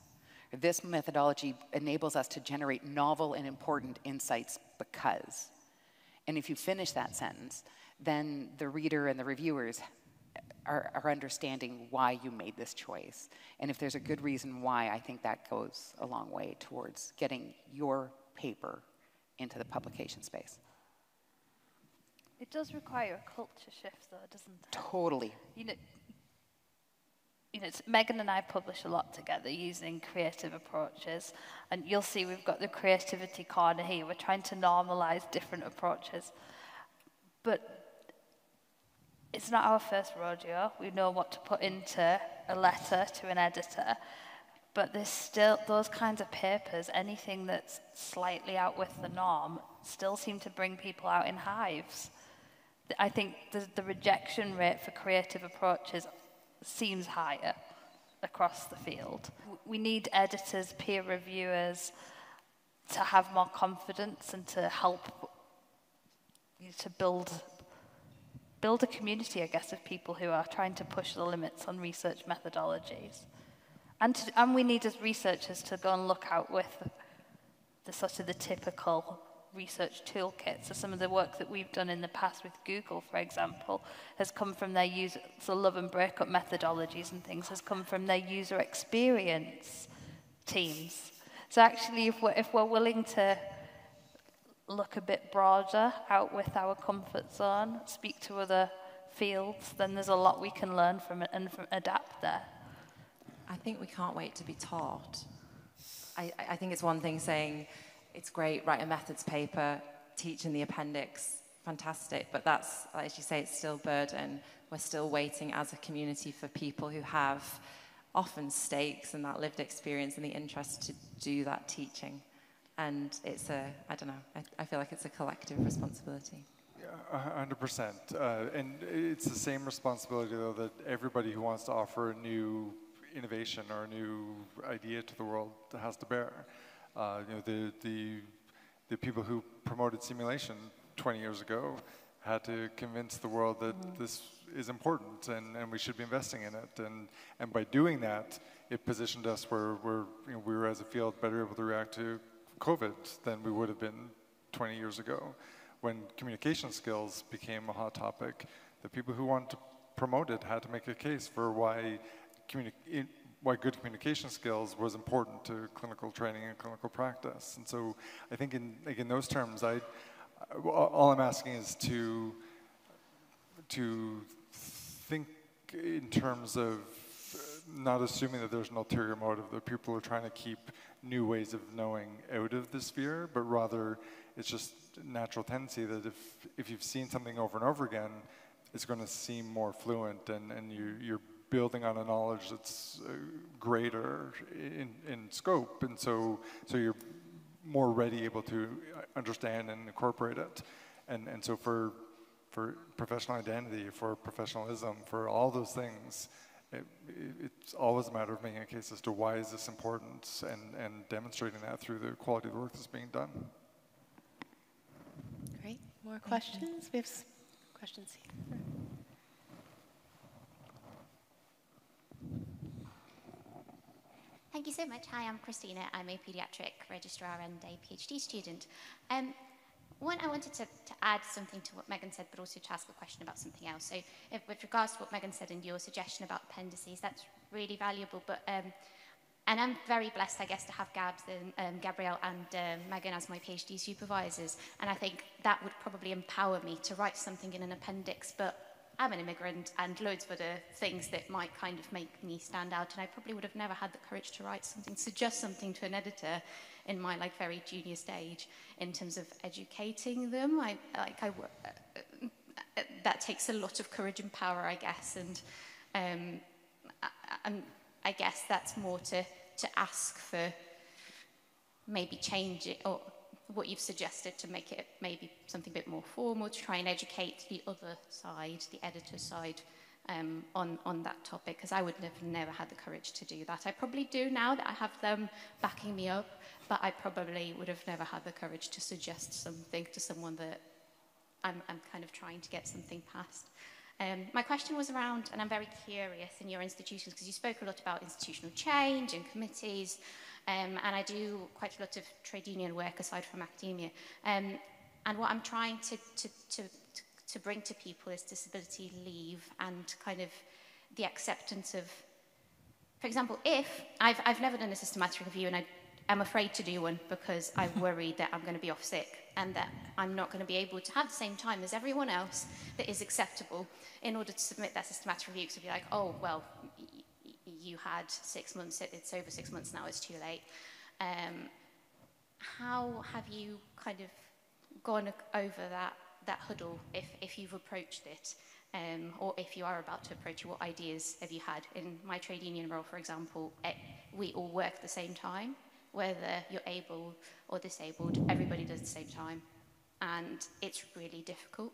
This methodology enables us to generate novel and important insights because. And if you finish that sentence, then the reader and the reviewers are understanding why you made this choice. And if there's a good reason why, I think that goes a long way towards getting your paper into the publication space. It does require a culture shift, though, doesn't it? Totally. You know, Megan and I publish a lot together using creative approaches, and you'll see we've got the creativity corner here. We're trying to normalize different approaches, but it's not our first rodeo. We know what to put into a letter to an editor, but there's still those kinds of papers, anything that's slightly out with the norm, still seem to bring people out in hives. I think the rejection rate for creative approaches seems higher across the field. We need editors, peer reviewers to have more confidence and to help to build a community, I guess, of people who are trying to push the limits on research methodologies. And we need as researchers to go and look out with the sort of the typical research toolkit. So some of the work that we've done in the past with Google, for example, has come from their user, so love and breakup methodologies and things has come from their user experience teams. So actually, if we're willing to look a bit broader, out with our comfort zone, speak to other fields, then there's a lot we can learn from it and adapt there. I think we can't wait to be taught. I think it's one thing saying, it's great, write a methods paper, teach in the appendix, fantastic, but that's, as you say, it's still burden. We're still waiting as a community for people who have often stakes and that lived experience and the interest to do that teaching. And it's I don't know, I feel like it's a collective responsibility. Yeah, 100%. And it's the same responsibility, though, that everybody who wants to offer a new innovation or a new idea to the world has to bear. The people who promoted simulation 20 years ago had to convince the world that this is important and we should be investing in it. And by doing that, it positioned us where we were, as a field, better able to react to COVID than we would have been 20 years ago. When communication skills became a hot topic, the people who wanted to promote it had to make a case for why good communication skills was important to clinical training and clinical practice. And so I think in those terms, all I'm asking is to think in terms of not assuming that there's an ulterior motive, that people are trying to keep new ways of knowing out of the sphere, but rather it's just a natural tendency that if you've seen something over and over again, it's going to seem more fluent and you're building on a knowledge that's greater in scope, and so you're more ready able to understand and incorporate it. And so for professional identity, for professionalism, for all those things, it's always a matter of making a case as to why is this important and demonstrating that through the quality of the work that's being done. Great. More questions? We have some questions here. Thank you so much. Hi, I'm Christina. I'm a paediatric registrar and a PhD student. One, I wanted to add something to what Megan said, but also to ask a question about something else. So with regards to what Megan said and your suggestion about appendices, that's really valuable. But and I'm very blessed, I guess, to have Gabrielle and Megan as my PhD supervisors. And I think that would probably empower me to write something in an appendix. But I'm an immigrant, and loads of other things that might kind of make me stand out. And I probably would have never had the courage to write something, suggest something to an editor in my very junior stage in terms of educating them. That takes a lot of courage and power, I guess. And I guess that's more to ask for maybe change it, or what you've suggested to make it maybe something a bit more formal, to try and educate the other side, the editor's side, on that topic, because I would have never had the courage to do that. I probably do now that I have them backing me up, but I probably would have never had the courage to suggest something to someone that I'm kind of trying to get something passed. My question was around, and I'm very curious in your institutions, because you spoke a lot about institutional change and committees, and I do quite a lot of trade union work aside from academia. And what I'm trying to bring to people is disability leave and kind of the acceptance of, for example, if I've never done a systematic review, and I'm afraid to do one because I'm worried that I'm going to be off sick and that I'm not going to be able to have the same time as everyone else that is acceptable in order to submit that systematic review. So be like, oh, well, you had 6 months, it's over 6 months now, it's too late. How have you kind of gone over that huddle if you've approached it? Or if you are about to approach it, what ideas have you had? In my trade union role, for example, we all work at the same time. Whether you're able or disabled, everybody does at the same time. And it's really difficult.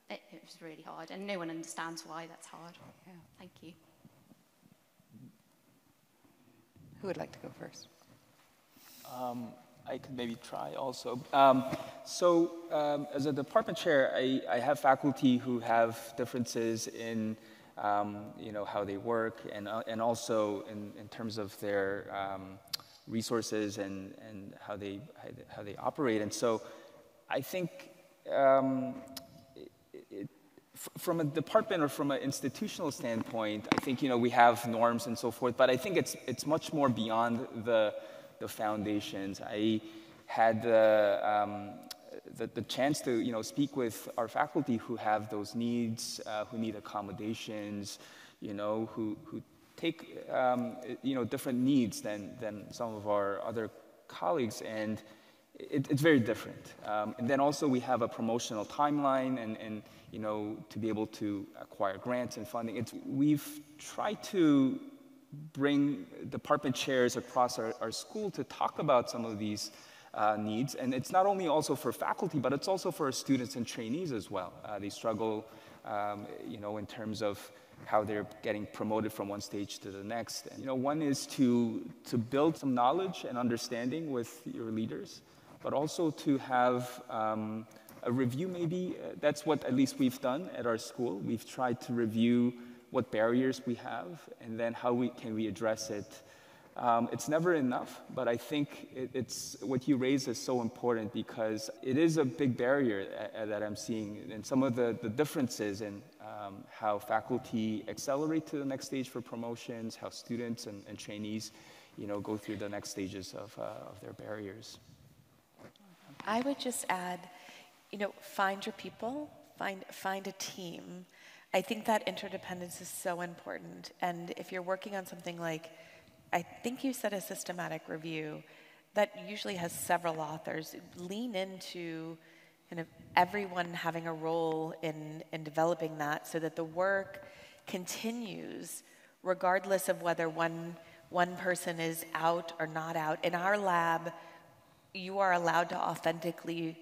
It's really hard, and no one understands why that's hard. Yeah. Thank you. Who would like to go first? I could maybe try also. As a department chair, I have faculty who have differences in how they work, and also in terms of their resources and how they operate. And so I think from a department or from an institutional standpoint, I think we have norms and so forth, but I think it's much more beyond the foundations. I had the chance to speak with our faculty who have those needs, who need accommodations, who take different needs than some of our other colleagues, and it's very different. And then also we have a promotional timeline, and to be able to acquire grants and funding. We've tried to bring department chairs across our school to talk about some of these needs, and it's not only also for faculty, but it's also for our students and trainees as well. They struggle, in terms of how they're getting promoted from one stage to the next. And, one is to build some knowledge and understanding with your leaders, but also to have a review maybe. That's what at least we've done at our school. We've tried to review what barriers we have, and then how can we address it. It's never enough, but I think it's what you raise is so important, because it is a big barrier that I'm seeing, and some of the differences in how faculty accelerate to the next stage for promotions, how students and trainees, go through the next stages of their barriers. I would just add, find your people, find a team. I think that interdependence is so important. And if you're working on something like, I think you said a systematic review, that usually has several authors, lean into kind of everyone having a role in developing that, so that the work continues regardless of whether one person is out or not out. In our lab, you are allowed to authentically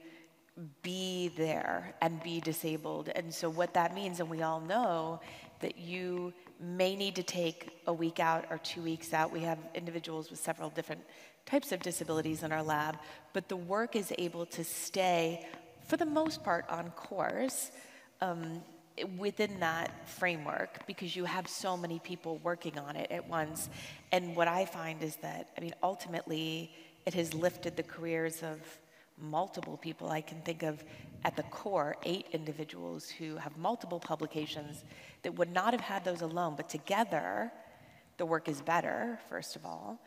be there and be disabled. And so what that means, and we all know, that you may need to take a week out or 2 weeks out. We have individuals with several different types of disabilities in our lab, but the work is able to stay, for the most part, on course within that framework, because you have so many people working on it at once. And what I find is that, ultimately, it has lifted the careers of multiple people. I can think of, at the core, 8 individuals who have multiple publications that would not have had those alone, but together the work is better, first of all,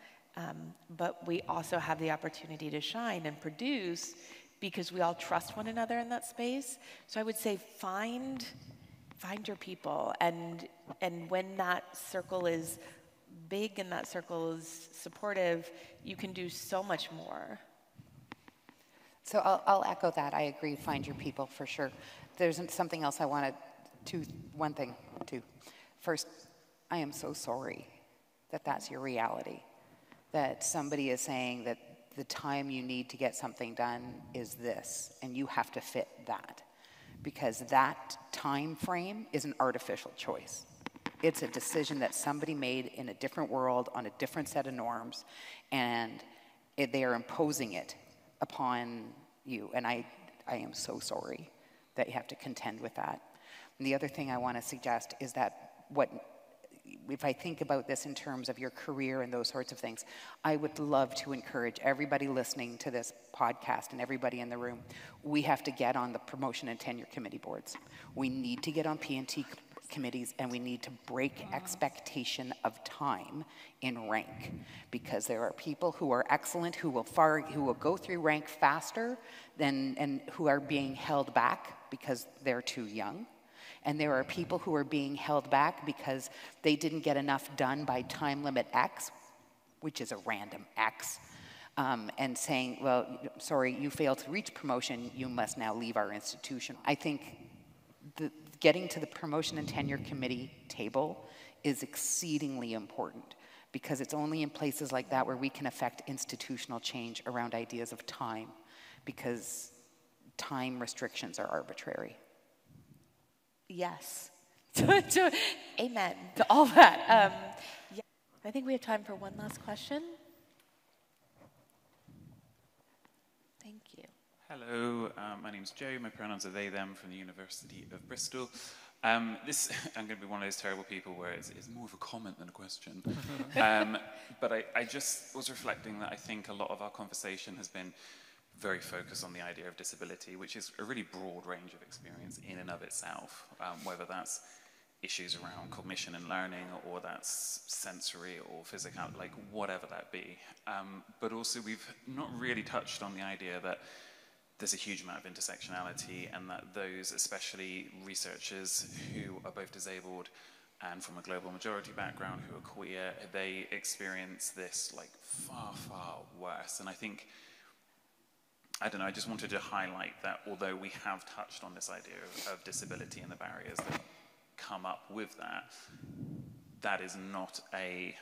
but we also have the opportunity to shine and produce because we all trust one another in that space. So I would say find your people, and when that circle is big and that circle is supportive, you can do so much more. So I'll echo that. I agree, find your people for sure. There's something else I wanted to, one thing too. First, I am so sorry that that's your reality, that somebody is saying that the time you need to get something done is this, and you have to fit that, because that time frame is an artificial choice. It's a decision that somebody made in a different world on a different set of norms, and they are imposing it upon you, and I am so sorry that you have to contend with that. And the other thing I want to suggest is that if I think about this in terms of your career and those sorts of things, I would love to encourage everybody listening to this podcast and everybody in the room, we have to get on the promotion and tenure committee boards. We need to get on P&T committees, and we need to break expectation of time in rank, because there are people who are excellent who will go through rank faster and who are being held back because they're too young. And there are people who are being held back because they didn't get enough done by time limit X, which is a random X, and saying, well, sorry, you failed to reach promotion, you must now leave our institution. I think getting to the promotion and tenure committee table is exceedingly important, because it's only in places like that where we can affect institutional change around ideas of time, because time restrictions are arbitrary. Yes. Amen to all that. Yeah. I think we have time for one last question. Thank you. Hello, my name's Joe. My pronouns are they, them, from the University of Bristol. I'm going to be one of those terrible people where it's more of a comment than a question. But I just was reflecting that I think a lot of our conversation has been very focused on the idea of disability, which is a really broad range of experience in and of itself, whether that's issues around cognition and learning, or that's sensory or physical, like whatever that be. But also we've not really touched on the idea that there's a huge amount of intersectionality, and that those, especially researchers who are both disabled and from a global majority background who are queer, they experience this like far, far worse. And I think, I don't know, I just wanted to highlight that although we have touched on this idea of disability and the barriers that come up with that, that is not a,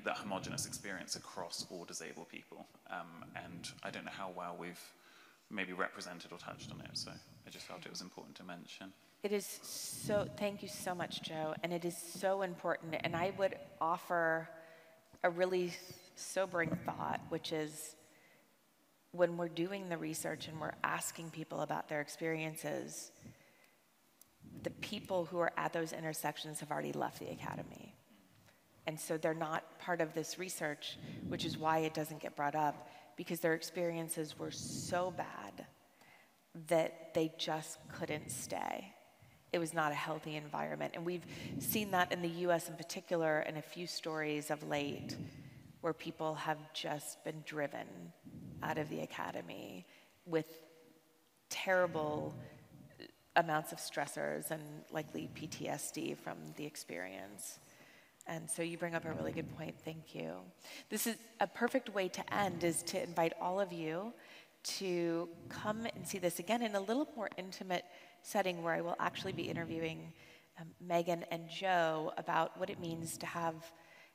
that homogenous experience across all disabled people. And I don't know how well we've maybe represented or touched on it, so I just felt it was important to mention. It is so, thank you so much, Joe, and it is so important, and I would offer a really sobering thought, which is, when we're doing the research and we're asking people about their experiences, the people who are at those intersections have already left the academy. And so they're not part of this research, which is why it doesn't get brought up, because their experiences were so bad that they just couldn't stay. It was not a healthy environment. And we've seen that in the US in particular in a few stories of late, where people have just been driven out of the academy with terrible amounts of stressors and likely PTSD from the experience. And so you bring up a really good point, thank you. This is a perfect way to end, is to invite all of you to come and see this again in a little more intimate setting, where I will actually be interviewing Megan and Joe about what it means to have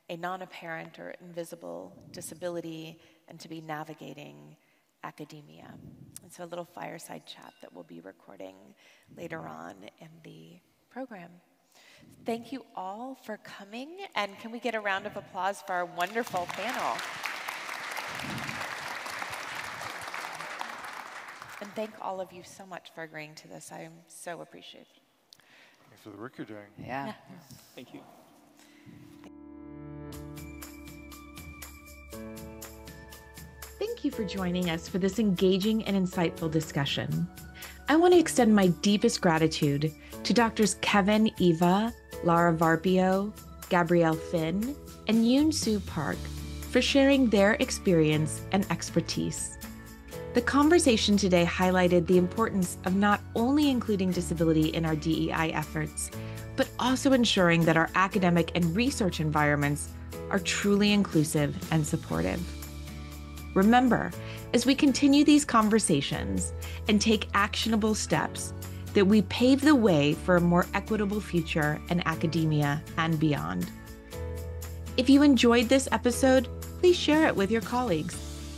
a non-apparent or invisible disability and to be navigating academia. And so a little fireside chat that we'll be recording later on in the program. Thank you all for coming, and can we get a round of applause for our wonderful panel? And thank all of you so much for agreeing to this. I am so appreciative. Thanks for the work you're doing. Yeah. Thank you. Thank you for joining us for this engaging and insightful discussion. I want to extend my deepest gratitude to Drs. Kevin, Eva, Lara Varpio, Gabrielle Finn, and Yoon Soo Park for sharing their experience and expertise. The conversation today highlighted the importance of not only including disability in our DEI efforts, but also ensuring that our academic and research environments are truly inclusive and supportive. Remember, as we continue these conversations and take actionable steps, that we pave the way for a more equitable future in academia and beyond. If you enjoyed this episode, please share it with your colleagues.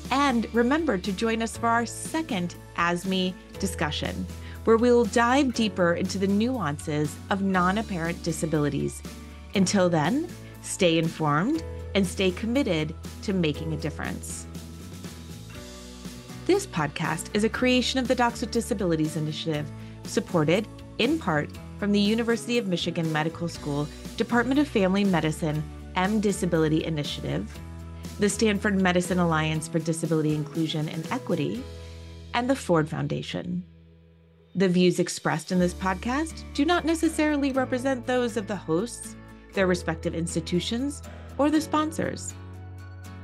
And remember to join us for our second ASME discussion, where we will dive deeper into the nuances of non-apparent disabilities. Until then, stay informed and stay committed to making a difference. This podcast is a creation of the Docs with Disabilities Initiative, supported, in part, from the University of Michigan Medical School Department of Family Medicine Disability Initiative, the Stanford Medicine Alliance for Disability Inclusion and Equity, and the Ford Foundation. The views expressed in this podcast do not necessarily represent those of the hosts, their respective institutions, or the sponsors.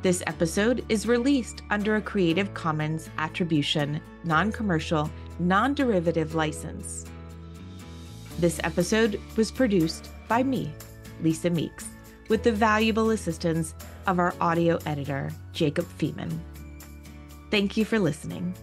This episode is released under a Creative Commons Attribution, Non-Commercial, Non-Derivative license. This episode was produced by me, Lisa Meeks, with the valuable assistance of our audio editor, Jacob Feeman. Thank you for listening.